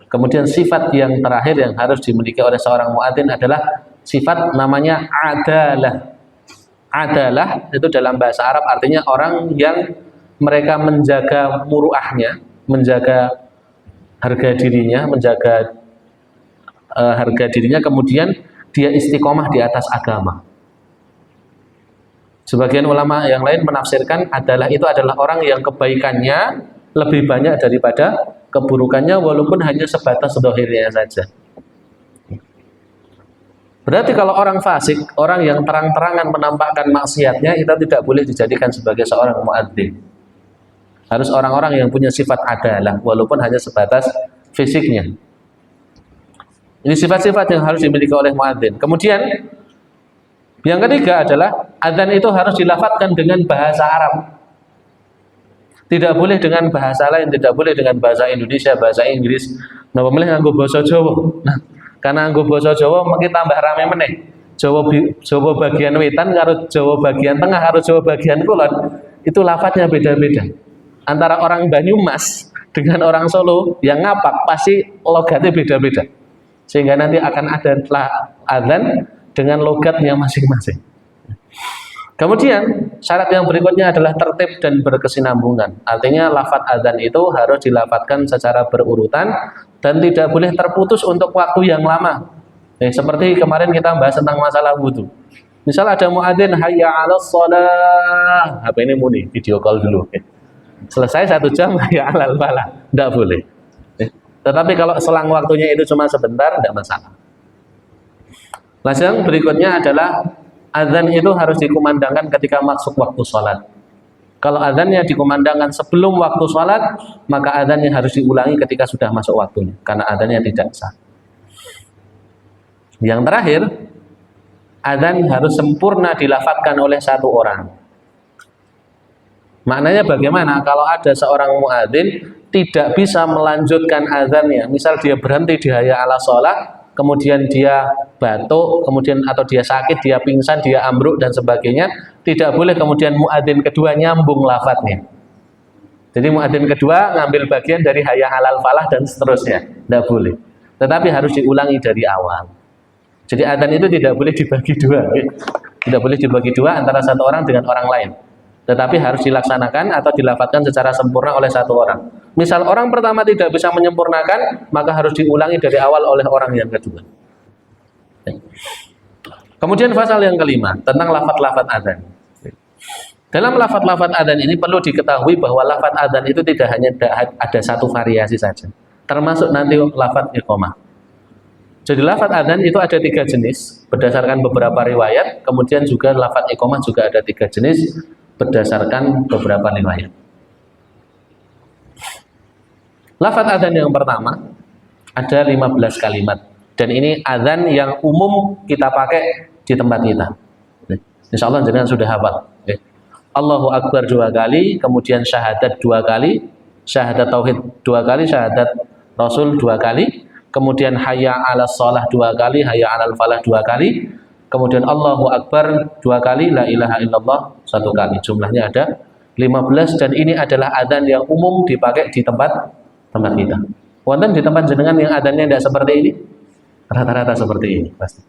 Kemudian sifat yang terakhir yang harus dimiliki oleh seorang muadzin adalah sifat namanya adalah. Adalah itu dalam bahasa Arab artinya orang yang mereka menjaga muruahnya, menjaga harga dirinya, menjaga harga dirinya, kemudian dia istiqomah di atas agama. Sebagian ulama yang lain menafsirkan adalah itu adalah orang yang kebaikannya lebih banyak daripada keburukannya, walaupun hanya sebatas zahirnya saja. Berarti kalau orang fasik, orang yang terang-terangan menampakkan maksiatnya, itu tidak boleh dijadikan sebagai seorang muadzin. Harus orang-orang yang punya sifat adalah, walaupun hanya sebatas fisiknya. Ini sifat-sifat yang harus dimiliki oleh muadzin. Kemudian yang ketiga adalah adzan itu harus dilafadzkan dengan bahasa Arab. Tidak boleh dengan bahasa lain, tidak boleh dengan bahasa Indonesia, bahasa Inggris. Napa meneh nganggo basa Jawa. Nah, karena nganggo basa Jawa makin tambah rame meneh. Jawa bagian wetan karo Jawa bagian tengah karo Jawa bagian kulon itu lafadznya beda-beda. Antara orang Banyumas dengan orang Solo yang ngapak pasti logatnya beda-beda. Sehingga nanti akan ada adzan dengan logatnya masing-masing. Kemudian syarat yang berikutnya adalah tertib dan berkesinambungan. Artinya lafadz adzan itu harus dilafadzkan secara berurutan dan tidak boleh terputus untuk waktu yang lama. Seperti kemarin kita bahas tentang masalah wudu. Misal ada muadzin hayya 'alas shalah, HP ini muni video call dulu. Selesai 1 jam hayya 'alal falah, tidak boleh. Tetapi kalau selang waktunya itu cuma sebentar, tidak masalah. Lalu yang berikutnya adalah adzan itu harus dikumandangkan ketika masuk waktu sholat. Kalau adzannya dikumandangkan sebelum waktu sholat, maka adzannya harus diulangi ketika sudah masuk waktunya, karena adzannya tidak sah. Yang terakhir, adzan harus sempurna dilafadzkan oleh satu orang. Maknanya bagaimana? Kalau ada seorang muadzin tidak bisa melanjutkan adzannya, misal dia berhenti di hayya 'alas shalah, kemudian dia batuk, kemudian atau dia sakit, dia pingsan, dia ambruk dan sebagainya, tidak boleh kemudian muadzin kedua nyambung lafadznya. Jadi muadzin kedua ngambil bagian dari hayya 'alal falah dan seterusnya, tidak boleh. Tetapi harus diulangi dari awal. Jadi adzan itu tidak boleh dibagi dua, tidak boleh dibagi dua antara satu orang dengan orang lain. Tetapi harus dilaksanakan atau dilafadzkan secara sempurna oleh satu orang. Misal orang pertama tidak bisa menyempurnakan, maka harus diulangi dari awal oleh orang yang kedua. Kemudian pasal yang kelima tentang lafadz-lafadz adzan. Dalam lafadz-lafadz adzan ini perlu diketahui bahwa lafadz adzan itu tidak hanya ada satu variasi saja, termasuk nanti lafadz iqamah. Jadi lafadz adzan itu ada 3 jenis berdasarkan beberapa riwayat. Kemudian juga lafadz iqamah juga ada 3 jenis berdasarkan beberapa riwayat. Lafadz adzan yang pertama ada 15 kalimat dan ini adzan yang umum kita pakai di tempat kita. Insya Allah jenengan sudah hafal. Allahu Akbar 2 kali, kemudian syahadat 2 kali, syahadat tauhid 2 kali, syahadat Rasul 2 kali, kemudian hayya 'alas shalah 2 kali, hayya 'alal falah 2 kali. Kemudian Allahu Akbar 2 kali, la ilaha illallah 1 kali. Jumlahnya ada 15 dan ini adalah adzan yang umum dipakai di tempat kita. Wonten di tempat jenengan yang adzannya tidak seperti ini? Rata-rata seperti ini pasti.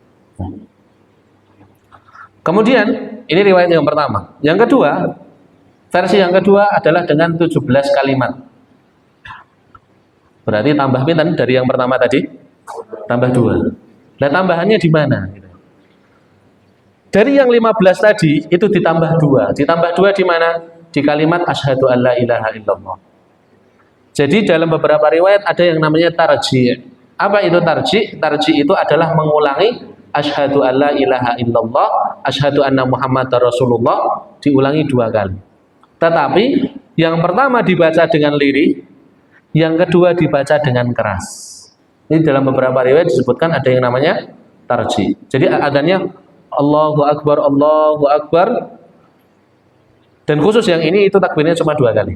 Kemudian ini riwayat yang pertama. Yang kedua, versi yang kedua adalah dengan 17 kalimat. Berarti tambah pinten dari yang pertama tadi? Tambah 2. Nah, tambahannya di mana? Dari yang 15 tadi itu ditambah 2. Ditambah 2 di mana? Di kalimat asyhadu alla ilaha illallah. Jadi dalam beberapa riwayat ada yang namanya tarji'. Apa itu tarji'? Tarji' itu adalah mengulangi asyhadu alla ilaha illallah, asyhadu anna muhammadar rasulullah diulangi 2 kali. Tetapi yang pertama dibaca dengan lirih, yang kedua dibaca dengan keras. Ini dalam beberapa riwayat disebutkan ada yang namanya tarji'. Jadi adanya Allahu Akbar, Allahu Akbar. Dan khusus yang ini itu takbirnya cuma 2 kali.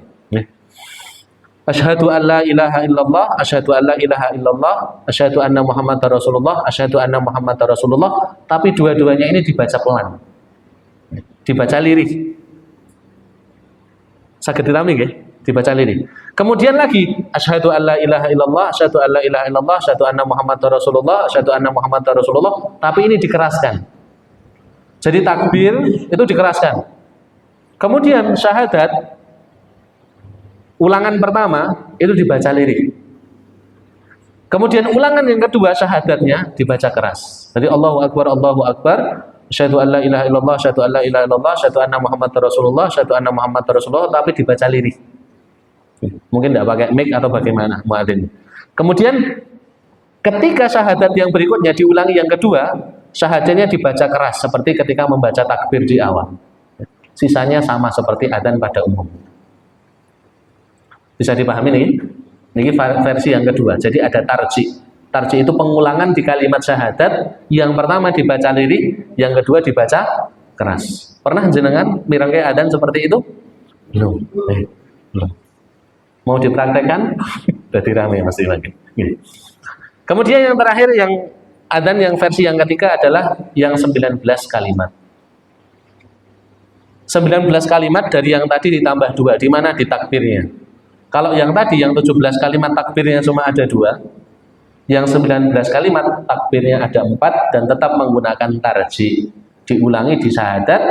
Asyhadu an la ilaha illallah, asyhadu an la ilaha illallah, asyhadu anna muhammadar rasulullah, asyhadu anna muhammadar rasulullah. Tapi dua-duanya ini dibaca pelan, dibaca lirih. Saged ditami nggih? Dibaca lirih. Kemudian lagi asyhadu an la ilaha illallah, asyhadu an la ilaha illallah, asyhadu anna muhammadar rasulullah, asyhadu anna muhammadar rasulullah. Tapi ini dikeraskan. Jadi takbir itu dikeraskan. Kemudian syahadat ulangan pertama itu dibaca lirih. Kemudian ulangan yang kedua syahadatnya dibaca keras. Jadi Allahu Akbar, Allahu Akbar, asyhadu an la ilaha illallah, asyhadu an la ilaha illallah, asyhadu anna muhammadar rasulullah, asyhadu anna muhammadar rasulullah, tapi dibaca lirih. Mungkin tidak pakai mic atau bagaimana muadzin. Kemudian ketika syahadat yang berikutnya diulangi yang kedua, syahadatnya dibaca keras seperti ketika membaca takbir di awal. Sisanya sama seperti adzan pada umumnya. Bisa dipahami nih? Ini versi yang kedua. Jadi ada tarji. Tarji itu pengulangan di kalimat syahadat. Yang pertama dibaca lirik, yang kedua dibaca keras. Pernah jenengan mirengke adzan seperti itu? Belum. Belum. Mau dipraktekkan? Jadi rame masih lagi. Kemudian yang terakhir, yang adzan yang versi yang ketiga adalah yang 19 kalimat. 19 kalimat dari yang tadi ditambah 2. Di mana? Di takbirnya. Kalau yang tadi yang 17 kalimat takbirnya cuma ada 2, yang 19 kalimat takbirnya ada 4 dan tetap menggunakan tarji. Diulangi di syahadat,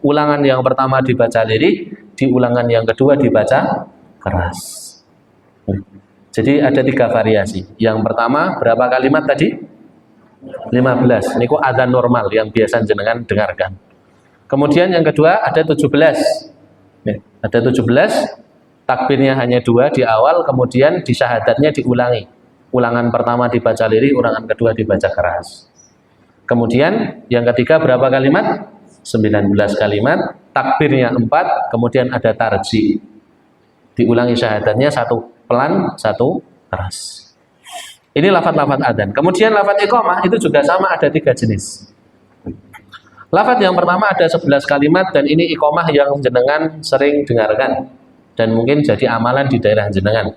ulangan yang pertama dibaca lirik, di ulangan yang kedua dibaca keras. Jadi ada 3 variasi. Yang pertama berapa kalimat tadi? 15. Ini kok adzan normal yang biasa jenengan dengarkan. Kemudian yang kedua ada 17. Ada 17. Takbirnya hanya 2 di awal, kemudian di syahadatnya diulangi. Ulangan pertama dibaca lirik, ulangan kedua dibaca keras. Kemudian yang ketiga berapa kalimat? 19 kalimat, takbirnya 4, kemudian ada tarji. Diulangi syahadatnya 1 pelan, 1 keras. Ini lafaz-lafaz adzan. Kemudian lafaz iqamah itu juga sama, ada 3 jenis. Lafaz yang pertama ada 11 kalimat dan ini iqamah yang jenengan sering dengarkan. Dan mungkin jadi amalan di daerah jenengan.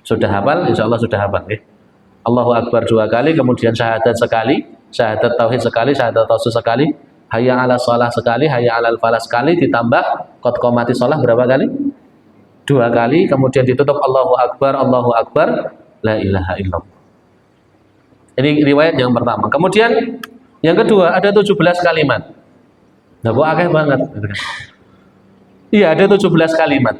Sudah hafal? Insya Allah sudah hafal. Allahu Akbar 2 kali, kemudian syahadat sekali, syahadat tauhid sekali, syahadat tauhid sekali, hayya ala shalah sekali, hayya ala falah sekali, ditambah qad qamati shalah berapa kali? 2 kali, kemudian ditutup Allahu Akbar, la ilaha illallah. Ini riwayat yang pertama. Kemudian yang kedua ada 17 kalimat. Nah, kok akeh banget. Iya, ada 17 kalimat.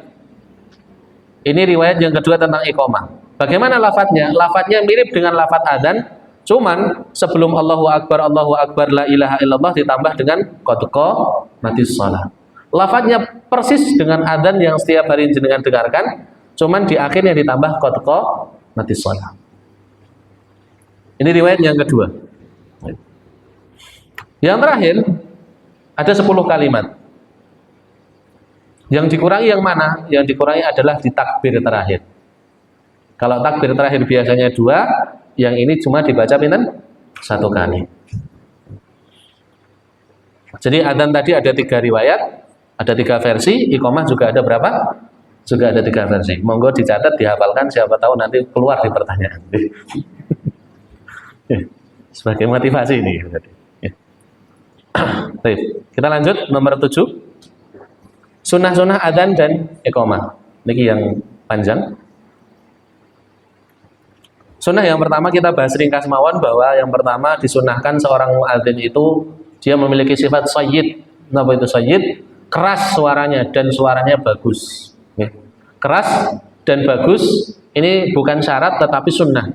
Ini riwayat yang kedua tentang iqamah. Bagaimana lafadznya? Lafadznya mirip dengan lafadz adzan, cuman sebelum Allahu Akbar, la ilaha illallah ditambah dengan qad qamatis shalah. Lafadznya persis dengan adzan yang setiap hari jenengan dengarkan, cuman di akhirnya ditambah qad qamatis shalah. Ini riwayat yang kedua. Yang terakhir ada 10 kalimat. Yang dikurangi yang mana? Yang dikurangi adalah di takbir terakhir. Kalau takbir terakhir biasanya 2, yang ini cuma dibaca pinten? 1 kali. Jadi adzan tadi ada 3 riwayat, ada 3 versi, iqamah juga ada berapa? Juga ada 3 versi. Monggo dicatat, dihafalkan, siapa tahu nanti keluar di pertanyaan. Sebagai motivasi ini. Baik, kita lanjut nomor 7. Sunnah-sunnah adzan dan iqamah. Ini yang panjang. Sunnah yang pertama kita bahas ringkas mawon bahwa yang pertama disunnahkan seorang muadzin itu dia memiliki sifat sayyid. Apa itu sayyid? Keras suaranya dan suaranya bagus. Keras dan bagus ini bukan syarat tetapi sunnah.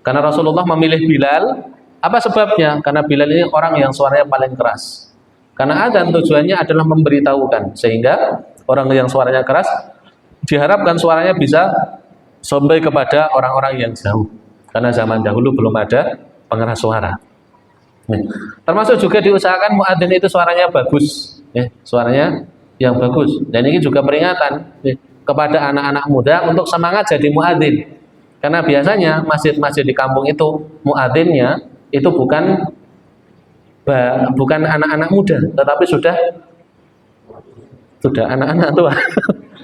Karena Rasulullah memilih Bilal. Apa sebabnya? Karena Bilal ini orang yang suaranya paling keras. Karena adzan tujuannya adalah memberitahukan, sehingga orang yang suaranya keras diharapkan suaranya bisa sampai kepada orang-orang yang jauh. Karena zaman dahulu belum ada pengeras suara. Termasuk juga diusahakan muadzin itu suaranya bagus, suaranya yang bagus. Dan ini juga peringatan kepada anak-anak muda untuk semangat jadi muadzin. Karena biasanya masjid-masjid di kampung itu muadzinnya itu bukan anak-anak muda, tetapi sudah anak-anak tua,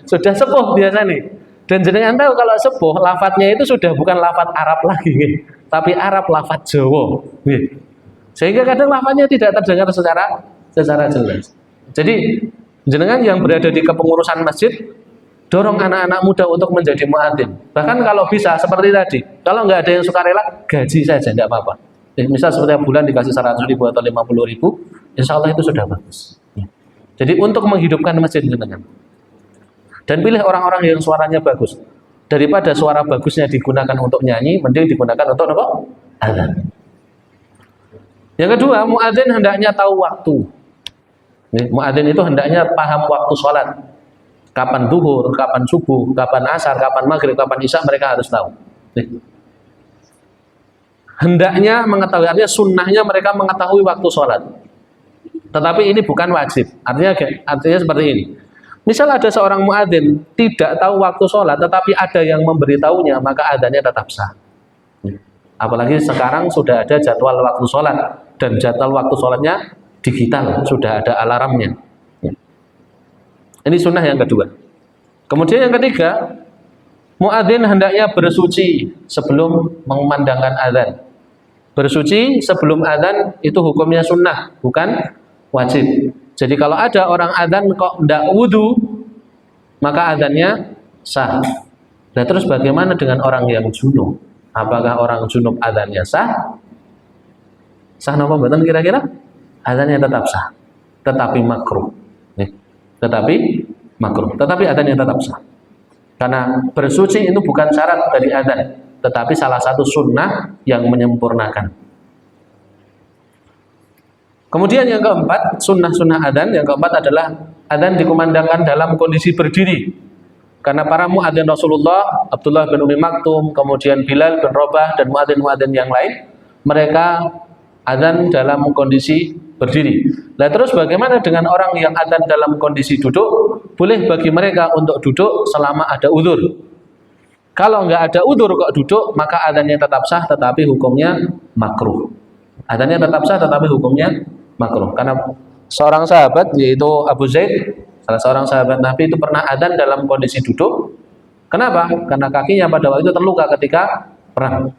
sudah sepuh biasa nih. Dan jenengan tahu kalau sepuh, lafadznya itu sudah bukan lafadz Arab lagi, tapi Arab lafadz Jawa. Sehingga kadang lafadznya tidak terdengar secara jelas. Jadi jenengan yang berada di kepengurusan masjid, dorong anak-anak muda untuk menjadi muadzin. Bahkan kalau bisa seperti tadi, kalau nggak ada yang sukarela, gaji saja, tidak apa-apa. Misal setiap bulan dikasih 100.000 atau 50.000, insya Allah itu sudah bagus. Jadi untuk menghidupkan masjid jenengan. Dan pilih orang-orang yang suaranya bagus. Daripada suara bagusnya digunakan untuk nyanyi, mending digunakan untuk apa? Adzan. Yang kedua, muadzin hendaknya tahu waktu. Muadzin itu hendaknya paham waktu sholat. Kapan duhur, kapan subuh, kapan asar, kapan maghrib, kapan isya, mereka harus tahu. hendaknya mengetahui, artinya sunnahnya mereka mengetahui waktu sholat. Tetapi ini bukan wajib. Artinya seperti ini. Misal ada seorang muadzin tidak tahu waktu sholat, tetapi ada yang memberitahunya, maka adzannya tetap sah. Apalagi sekarang sudah ada jadwal waktu sholat, dan jadwal waktu sholatnya digital, sudah ada alarmnya. Ini sunnah yang kedua. Kemudian yang ketiga, muadzin hendaknya bersuci sebelum mengumandangkan adzan. Bersuci sebelum adzan itu hukumnya sunnah, bukan wajib. Jadi kalau ada orang adzan kok tidak wudu, maka adzannya sah. Nah terus bagaimana dengan orang yang junub? Apakah orang junub adzannya sah? Sah napa mboten kira-kira? Adzannya tetap sah, tetapi makruh. Tetapi makruh, tetapi adzannya tetap sah. Karena bersuci itu bukan syarat dari adzan, tetapi salah satu sunnah yang menyempurnakan. Kemudian yang keempat, sunnah-sunnah adzan yang keempat adalah adzan dikumandangkan dalam kondisi berdiri. Karena para muadzin Rasulullah, Abdullah bin Umi Maktum, kemudian Bilal bin Rabah dan muadzin-muadzin yang lain, mereka adzan dalam kondisi berdiri. Nah terus bagaimana dengan orang yang adzan dalam kondisi duduk? Boleh bagi mereka untuk duduk selama ada udzur. Kalau nggak ada udzur kok duduk, maka adzannya tetap sah, tetapi hukumnya makruh. Adzannya tetap sah, tetapi hukumnya makruh. Karena seorang sahabat yaitu Abu Zaid, salah seorang sahabat Nabi itu pernah adzan dalam kondisi duduk. Kenapa? Karena kakinya pada waktu itu terluka ketika perang.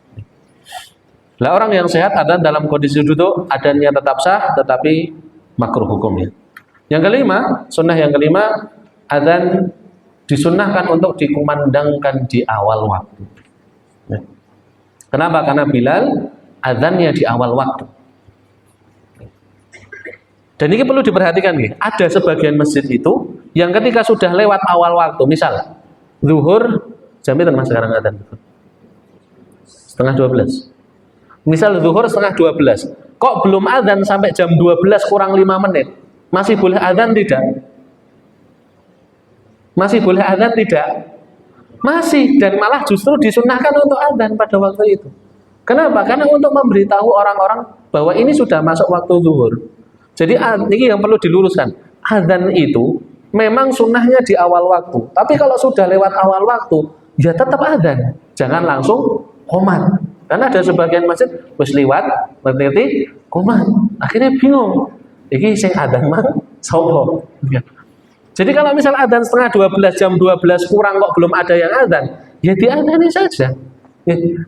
Lah orang yang sehat adzan dalam kondisi duduk, adzannya tetap sah, tetapi makruh hukumnya. Yang kelima, sunnah yang kelima, adzan disunnahkan untuk dikumandangkan di awal waktu. Kenapa? Karena Bilal adzannya di awal waktu. Dan ini perlu diperhatikan nih. Ada sebagian masjid itu yang ketika sudah lewat awal waktu, misal zuhur jam itu mas sekarang adzan 11:30. Misal zuhur 11:30. Kok belum adzan sampai jam 12 kurang 5 menit? Masih boleh adzan tidak? Masih boleh adzan tidak? Masih, dan malah justru disunahkan untuk adzan pada waktu itu. Kenapa? Karena untuk memberitahu orang-orang bahwa ini sudah masuk waktu zuhur. Jadi ini yang perlu diluruskan. Adzan itu memang sunnahnya di awal waktu. Tapi kalau sudah lewat awal waktu, ya tetap adzan. Jangan langsung qomat. Karena ada sebagian masjid wis liwat, ngerti qomat. Akhirnya bingung. Iki sing adzan mah sapa? Jadi kalau misal adzan setengah 12, jam 12 kurang kok belum ada yang adzan, ya diadzani saja.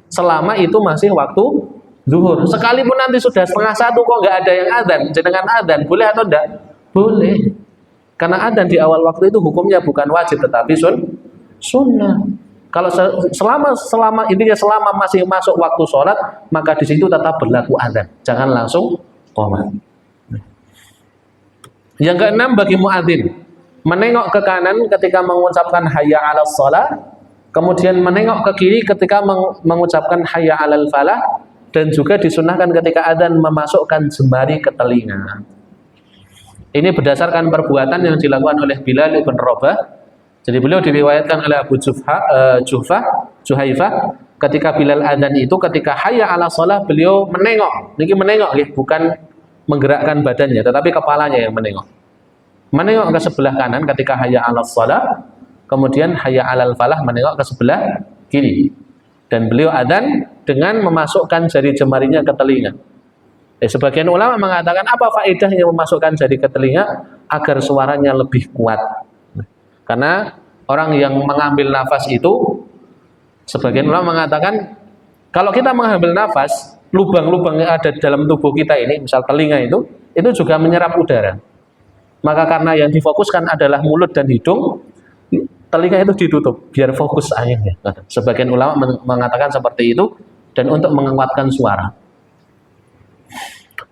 Selama itu masih waktu zuhur. Sekalipun nanti sudah 12:30 kok nggak ada yang adzan, jenengan adzan boleh atau enggak? Boleh. Karena adzan di awal waktu itu hukumnya bukan wajib tetapi sunnah. Kalau selama intinya selama masih masuk waktu sholat, maka di situ tetap berlaku adzan. Jangan langsung qomat. Yang keenam bagi muadzin, menengok ke kanan ketika mengucapkan hayya 'alas shalah, kemudian menengok ke kiri ketika mengucapkan hayya 'alal falah, dan juga disunahkan ketika adzan memasukkan jemari ke telinga. Ini berdasarkan perbuatan yang dilakukan oleh Bilal bin Rabah. Jadi beliau diriwayatkan oleh Abu Juhaifah ketika Bilal adzan itu ketika hayya 'alas shalah beliau menengok. Niki menengok ya, bukan menggerakkan badannya tetapi kepalanya yang menengok. Menengok ke sebelah kanan ketika hayya 'alas shalah, kemudian hayya 'alal falah menengok ke sebelah kiri. Dan beliau adzan dengan memasukkan jari jemarinya ke telinga. Sebagian ulama mengatakan apa faedahnya memasukkan jari ke telinga? Agar suaranya lebih kuat. Karena orang yang mengambil nafas itu, sebagian ulama mengatakan kalau kita mengambil nafas, lubang-lubang yang ada dalam tubuh kita ini, misal telinga itu juga menyerap udara. Maka karena yang difokuskan adalah mulut dan hidung, telinga itu ditutup biar fokus airnya. Nah, sebagian ulama mengatakan seperti itu dan untuk menguatkan suara.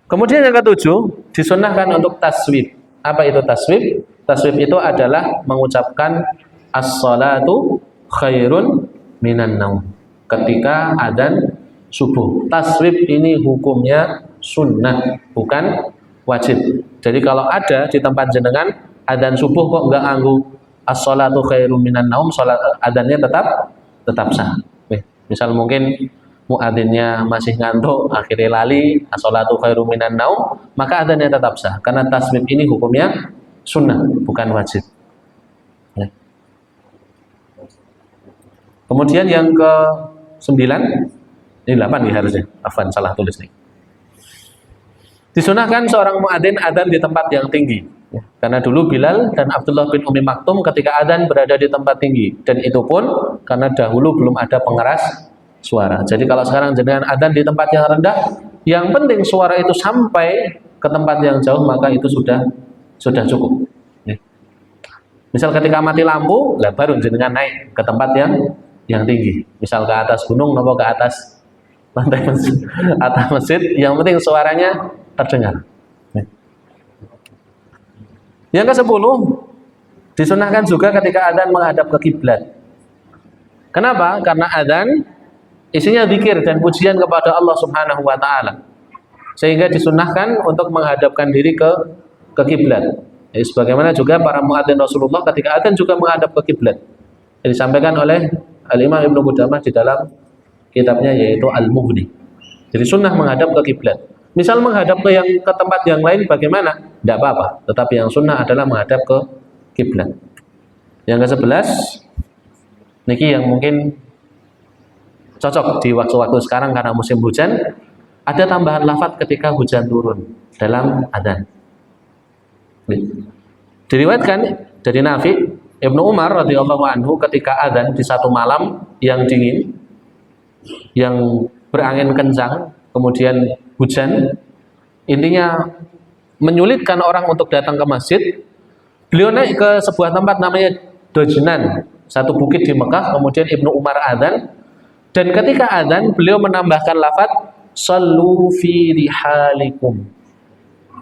Kemudian yang ketujuh, disunnahkan untuk taswib. Apa itu taswib? Taswib itu adalah mengucapkan as-salatu khairun minan naum ketika adzan subuh. Taswib ini hukumnya sunnah, bukan wajib. Jadi kalau ada di tempat jenengan adzan subuh kok enggak nganggu as-salatu khairum minan naum, salat adzannya tetap sah. Misal mungkin muadzinnya masih ngantuk, akhirnya lali, as-sholatu khairum minan naum, maka adzannya tetap sah. Karena tasbih ini hukumnya sunnah, bukan wajib. Ya. Kemudian yang ke-9, ini 8 nih harusnya. Afwan, salah tulis nih. Disunahkan seorang muadzin adzan di tempat yang tinggi. Ya. Karena dulu Bilal dan Abdullah bin Umi Maktum ketika adzan berada di tempat tinggi, dan itu pun karena dahulu belum ada pengeras suara. Jadi kalau sekarang jenengan adzan di tempat yang rendah, yang penting suara itu sampai ke tempat yang jauh, maka itu sudah cukup. Ya. Misal ketika mati lampu, lah baru jenengan naik ke tempat yang tinggi. Misal ke atas gunung atau ke atas lantai masjid, atas masjid, yang penting suaranya terdengar. Yang ke-10, disunahkan juga ketika adzan menghadap ke kiblat. Kenapa? Karena adzan isinya zikir dan pujian kepada Allah Subhanahu wa taala. Sehingga disunahkan untuk menghadapkan diri ke kiblat. Sebagaimana juga para muadzin Rasulullah ketika adzan juga menghadap ke kiblat. Disampaikan oleh Al-Imam Ibnu Qudamah di dalam kitabnya yaitu Al-Mughni. Jadi sunnah menghadap ke kiblat. Misal menghadap ke tempat yang lain bagaimana? Tidak apa-apa. Tetapi yang sunnah adalah menghadap ke kiblat. Yang ke-11, niki yang mungkin cocok di waktu-waktu sekarang karena musim hujan, ada tambahan lafaz ketika hujan turun dalam adzan. Diriwayatkan dari Nafi, Ibnu Umar radhiyallahu anhu ketika adzan di satu malam yang dingin, yang berangin kencang, kemudian hujan, intinya menyulitkan orang untuk datang ke masjid. Beliau naik ke sebuah tempat namanya Dojnan, satu bukit di Mekah. Kemudian Ibnu Umar adzan, dan ketika adzan beliau menambahkan lafaz sallu fi rihalikum,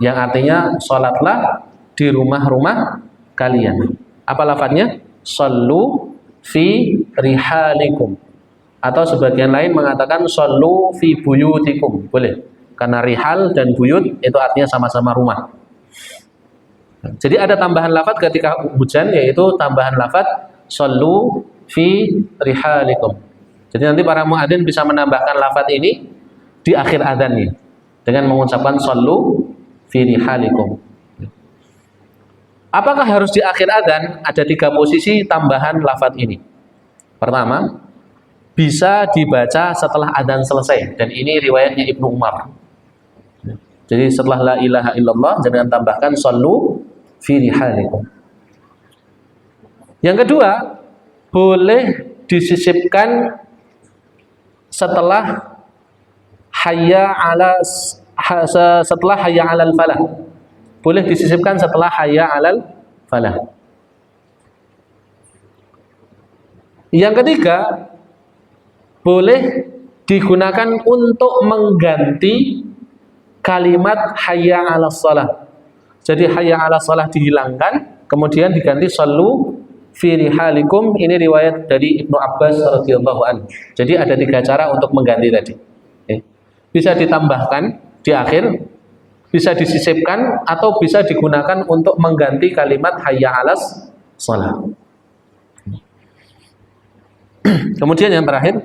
yang artinya salatlah di rumah-rumah kalian. Apa lafaznya? Sallu fi rihalikum, atau sebagian lain mengatakan sallu fi buyutikum, boleh. Karena rihal dan buyut itu artinya sama-sama rumah. Jadi ada tambahan lafaz ketika hujan, yaitu tambahan lafaz sallu fi rihalikum. Jadi nanti para muadzin bisa menambahkan lafaz ini di akhir adzannya dengan mengucapkan sallu fi rihalikum. Apakah harus di akhir adzan? Ada 3 posisi tambahan lafaz ini. Pertama, bisa dibaca setelah adzan selesai, dan ini riwayatnya Ibnu Umar. Jadi setelah la ilaha illallah jangan tambahkan sallu fi rihalikum. Yang kedua, boleh disisipkan setelah hayya alal falah. Boleh disisipkan setelah hayya alal falah. Yang ketiga, boleh digunakan untuk mengganti kalimat hayya 'alas shalah. Jadi hayya 'alas shalah dihilangkan, kemudian diganti sallu fi rihalikum. Ini riwayat dari Ibnu Abbas radhiyallahu anhu. Jadi ada 3 cara untuk mengganti tadi. Bisa ditambahkan di akhir, bisa disisipkan, atau bisa digunakan untuk mengganti kalimat hayya 'alas shalah. Kemudian yang terakhir,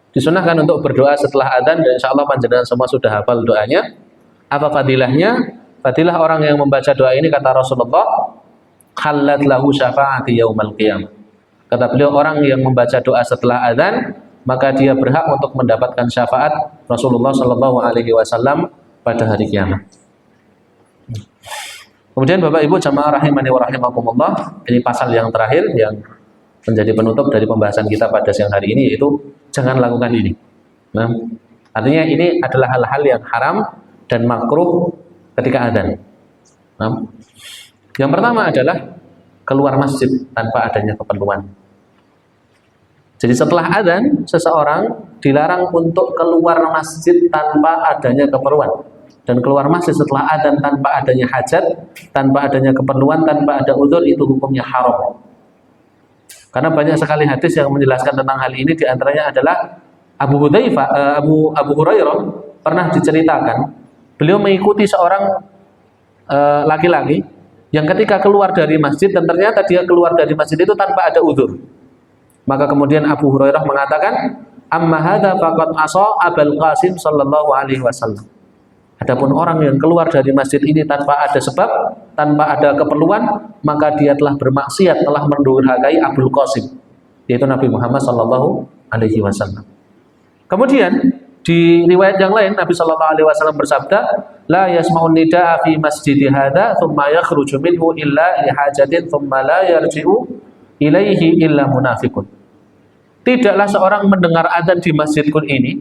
disunahkan untuk berdoa setelah adzan, dan insya Allah panjenengan semua sudah hafal doanya. Apa fadilahnya? Fadilah orang yang membaca doa ini, kata Rasulullah, khallat lahu syafa'ati yaumal qiyamah. Kata beliau, orang yang membaca doa setelah adzan, maka dia berhak untuk mendapatkan syafaat Rasulullah Shallallahu Alaihi Wasallam pada hari kiamat. Kemudian Bapak Ibu jamaah rahimani wa rahimakumullah, ini pasal yang terakhir yang menjadi penutup dari pembahasan kita pada siang hari ini, yaitu jangan lakukan ini. Nah, artinya ini adalah hal-hal yang haram dan makruh ketika adzan. Nah, yang pertama adalah keluar masjid tanpa adanya keperluan. Jadi setelah adzan, seseorang dilarang untuk keluar masjid tanpa adanya keperluan. Dan keluar masjid setelah adzan tanpa adanya hajat, tanpa adanya keperluan, tanpa ada udzur, itu hukumnya haram. Karena banyak sekali hadis yang menjelaskan tentang hal ini. Di antaranya adalah Abu Hurairah pernah diceritakan, beliau mengikuti seorang laki-laki yang ketika keluar dari masjid, dan ternyata dia keluar dari masjid itu tanpa ada udzur. Maka kemudian Abu Hurairah mengatakan, Amma hadza faqad asa Abul Qasim sallallahu alaihi wasallam. Adapun orang yang keluar dari masjid ini tanpa ada sebab, tanpa ada keperluan, maka dia telah bermaksiat, telah mendurhakai Abul Qasim, yaitu Nabi Muhammad sallallahu alaihi wasallam. Kemudian di riwayat yang lain Nabi sallallahu alaihi wasallam bersabda, la yasma'un nidaa fi masjidi hadza thumma yakhruju minhu illa li hajatin thumma la yarji'u ilaihi illa munafiqun. Tidaklah seorang mendengar adzan di masjidku ini,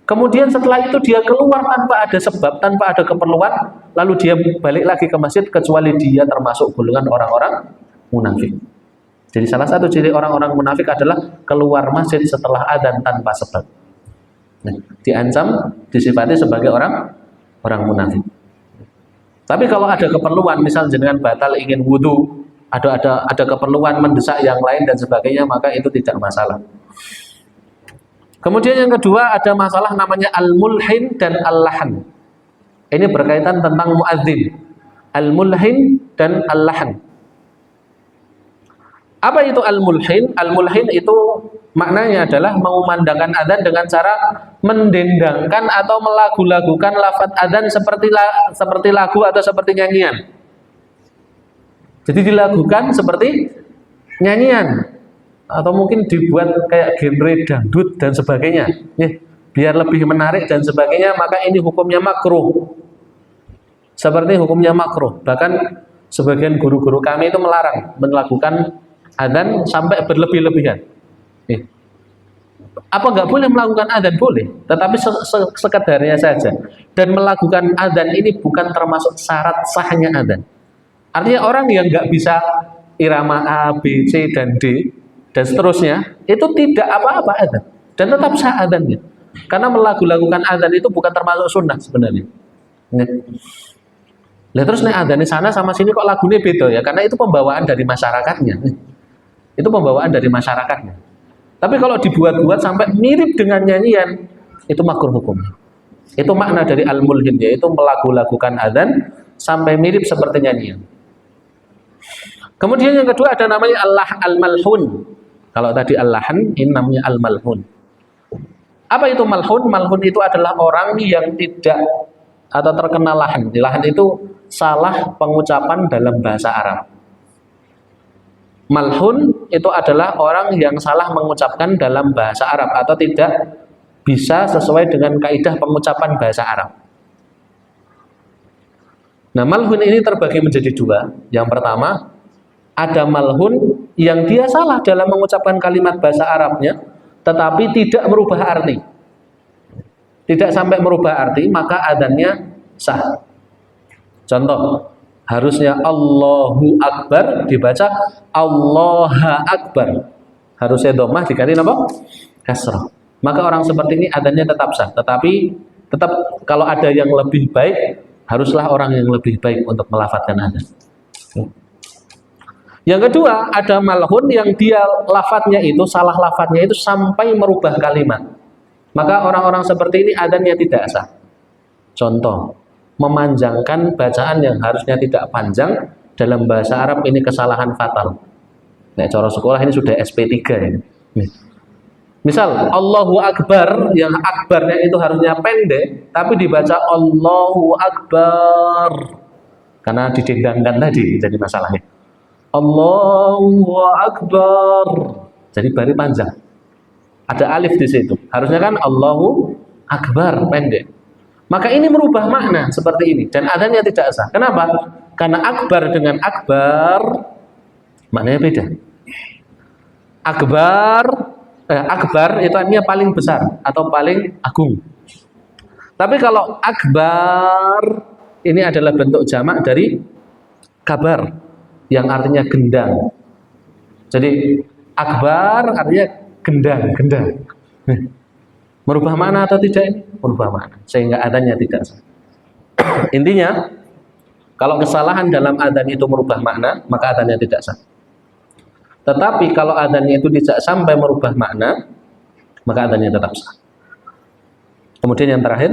kemudian setelah itu dia keluar tanpa ada sebab, tanpa ada keperluan, lalu dia balik lagi ke masjid kecuali dia termasuk golongan orang-orang munafik. Jadi salah satu ciri orang-orang munafik adalah keluar masjid setelah adzan tanpa sebab. Nah, diancam, disifati sebagai orang munafik. Tapi kalau ada keperluan, misal jenengan batal ingin wudu, ada keperluan mendesak yang lain dan sebagainya, maka itu tidak masalah. Kemudian yang kedua ada masalah namanya al-mulhin dan al-lahan. Ini berkaitan tentang muadzin. Al-mulhin dan al-lahan. Apa itu al-mulhin? Al-mulhin itu maknanya adalah mengumandangkan adzan dengan cara mendendangkan atau melagu-lagukan lafaz adzan seperti lagu atau seperti nyanyian. Jadi dilagukan seperti nyanyian atau mungkin dibuat kayak genre dangdut dan sebagainya. Biar lebih menarik dan sebagainya, maka ini hukumnya makruh. Seperti hukumnya makruh. Bahkan sebagian guru-guru kami itu melarang melakukan adzan sampai berlebih-lebihan. Apa nggak boleh melakukan adzan? Boleh, tetapi sekedarnya saja. Dan melakukan adzan ini bukan termasuk syarat sahnya adzan. Artinya orang yang nggak bisa irama A, B, C, dan D dan seterusnya itu tidak apa-apa adzan dan tetap sah adzannya. Karena melagu-lagukan adzan itu bukan termasuk sunnah sebenarnya. Lah terus nek adzan di sana sama sini kok lagunya beda ya? Karena itu pembawaan dari masyarakatnya. Itu pembawaan dari masyarakatnya. Tapi kalau dibuat-buat sampai mirip dengan nyanyian, itu makruh hukumnya. Itu makna dari al-mulhin, yaitu melagu-lagukan adzan sampai mirip seperti nyanyian. Kemudian yang kedua ada namanya al-malhun. Kalau tadi al-lahan, ini namanya al-malhun. Apa itu malhun? Malhun itu adalah orang yang tidak atau terkena lahan. Lahan itu salah pengucapan dalam bahasa Arab. Malhun itu adalah orang yang salah mengucapkan dalam bahasa Arab atau tidak bisa sesuai dengan kaidah pengucapan bahasa Arab. Nah, malhun ini terbagi menjadi dua. Yang pertama, ada malhun yang dia salah dalam mengucapkan kalimat bahasa Arabnya, tetapi tidak merubah arti. Tidak sampai merubah arti, maka adzannya sah. Contoh, harusnya Allahu Akbar dibaca Allaha Akbar. Harusnya dhammah dikali apa? Kasrah. Maka orang seperti ini adzannya tetap sah, tetapi tetap kalau ada yang lebih baik, haruslah orang yang lebih baik untuk melafadzkan adzan. Yang kedua, ada malhun yang dia lafadznya itu, salah lafadznya itu sampai merubah kalimat. Maka orang-orang seperti ini adzannya tidak sah. Contoh, memanjangkan bacaan yang harusnya tidak panjang dalam bahasa Arab, ini kesalahan fatal. Nah, cara sekolah ini sudah SP3 ini. Misal Allahu Akbar, yang akbarnya itu harusnya pendek, tapi dibaca Allahu Akbar karena didendangkan tadi, jadi masalahnya. Allahu Akbar, jadi bari panjang. Ada alif di situ. Harusnya kan Allahu Akbar pendek. Maka ini merubah makna seperti ini dan adzannya tidak sah. Kenapa? Karena akbar dengan akbar maknanya beda. Akbar itu artinya paling besar atau paling agung. Tapi kalau akbar ini adalah bentuk jamak dari kabar yang artinya gendang. Jadi akbar artinya gendang. Merubah makna atau tidak ini? Merubah makna, sehingga adzannya tidak sah. Intinya, kalau kesalahan dalam adzan itu merubah makna, maka adzannya tidak sah. Tetapi kalau adzannya itu tidak sampai merubah makna, maka adzannya tetap sah. Kemudian yang terakhir,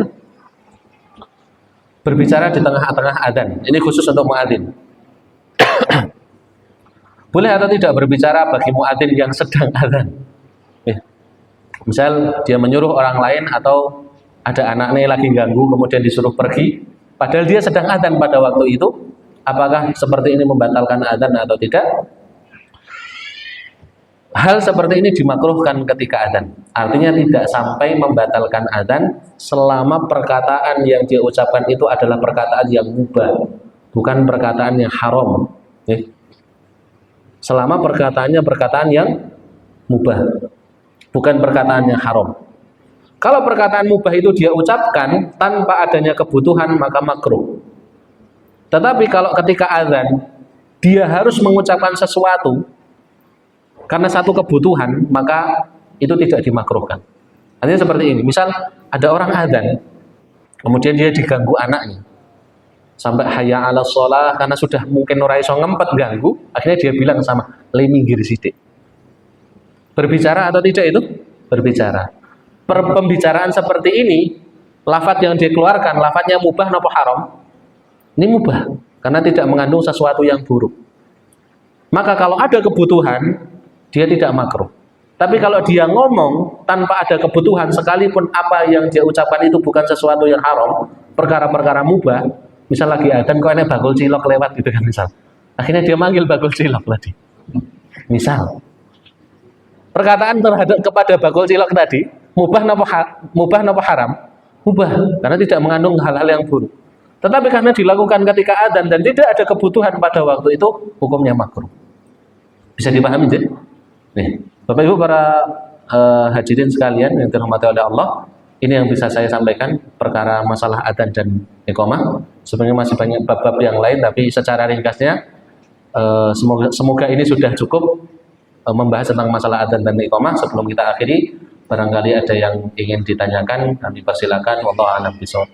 berbicara di tengah-tengah adzan. Ini khusus untuk muadzin. Boleh atau tidak berbicara bagi muadzin yang sedang adzan? Misal dia menyuruh orang lain atau ada anaknya lagi ganggu kemudian disuruh pergi, padahal dia sedang adzan pada waktu itu, apakah seperti ini membatalkan adzan atau tidak? Hal seperti ini dimakruhkan ketika adzan. Artinya tidak sampai membatalkan adzan selama perkataan yang dia ucapkan itu adalah perkataan yang mubah, bukan perkataan yang haram. Selama perkataannya perkataan yang mubah, bukan perkataan yang haram. Kalau perkataan mubah itu dia ucapkan tanpa adanya kebutuhan maka makruh. Tetapi kalau ketika adzan dia harus mengucapkan sesuatu karena satu kebutuhan, maka itu tidak dimakruhkan. Artinya seperti ini, misal ada orang adzan, kemudian dia diganggu anaknya, sampai hayya 'alas shalah karena sudah mungkin ora iso ngempet ganggu, akhirnya dia bilang sama, "Le minggir sithik." Berbicara atau tidak itu? Berbicara. Pembicaraan seperti ini, lafadz yang dikeluarkan, lafadznya mubah atau haram? Ini mubah, karena tidak mengandung sesuatu yang buruk. Maka kalau ada kebutuhan, dia tidak makruh. Tapi kalau dia ngomong tanpa ada kebutuhan, sekalipun apa yang dia ucapkan itu bukan sesuatu yang haram, perkara-perkara mubah, misal lagi adzan kok enek bakul cilok lewat gitu kan misal. Akhirnya dia manggil bakul cilok tadi. Misal. Perkataan terhadap kepada bakul cilok tadi, mubah napa haram? Mubah, karena tidak mengandung hal-hal yang buruk. Tetapi karena dilakukan ketika adzan dan tidak ada kebutuhan pada waktu itu, hukumnya makruh. Bisa dipahami, Jin? Nih, Bapak Ibu para hadirin sekalian yang dirahmati oleh Allah, ini yang bisa saya sampaikan perkara masalah adzan dan iqamah. Sebenarnya masih banyak bab-bab yang lain, tapi secara ringkasnya semoga ini sudah cukup membahas tentang masalah adzan dan iqamah. Sebelum kita akhiri, barangkali ada yang ingin ditanyakan, kami persilakan. Wallahu a'lam bishawab.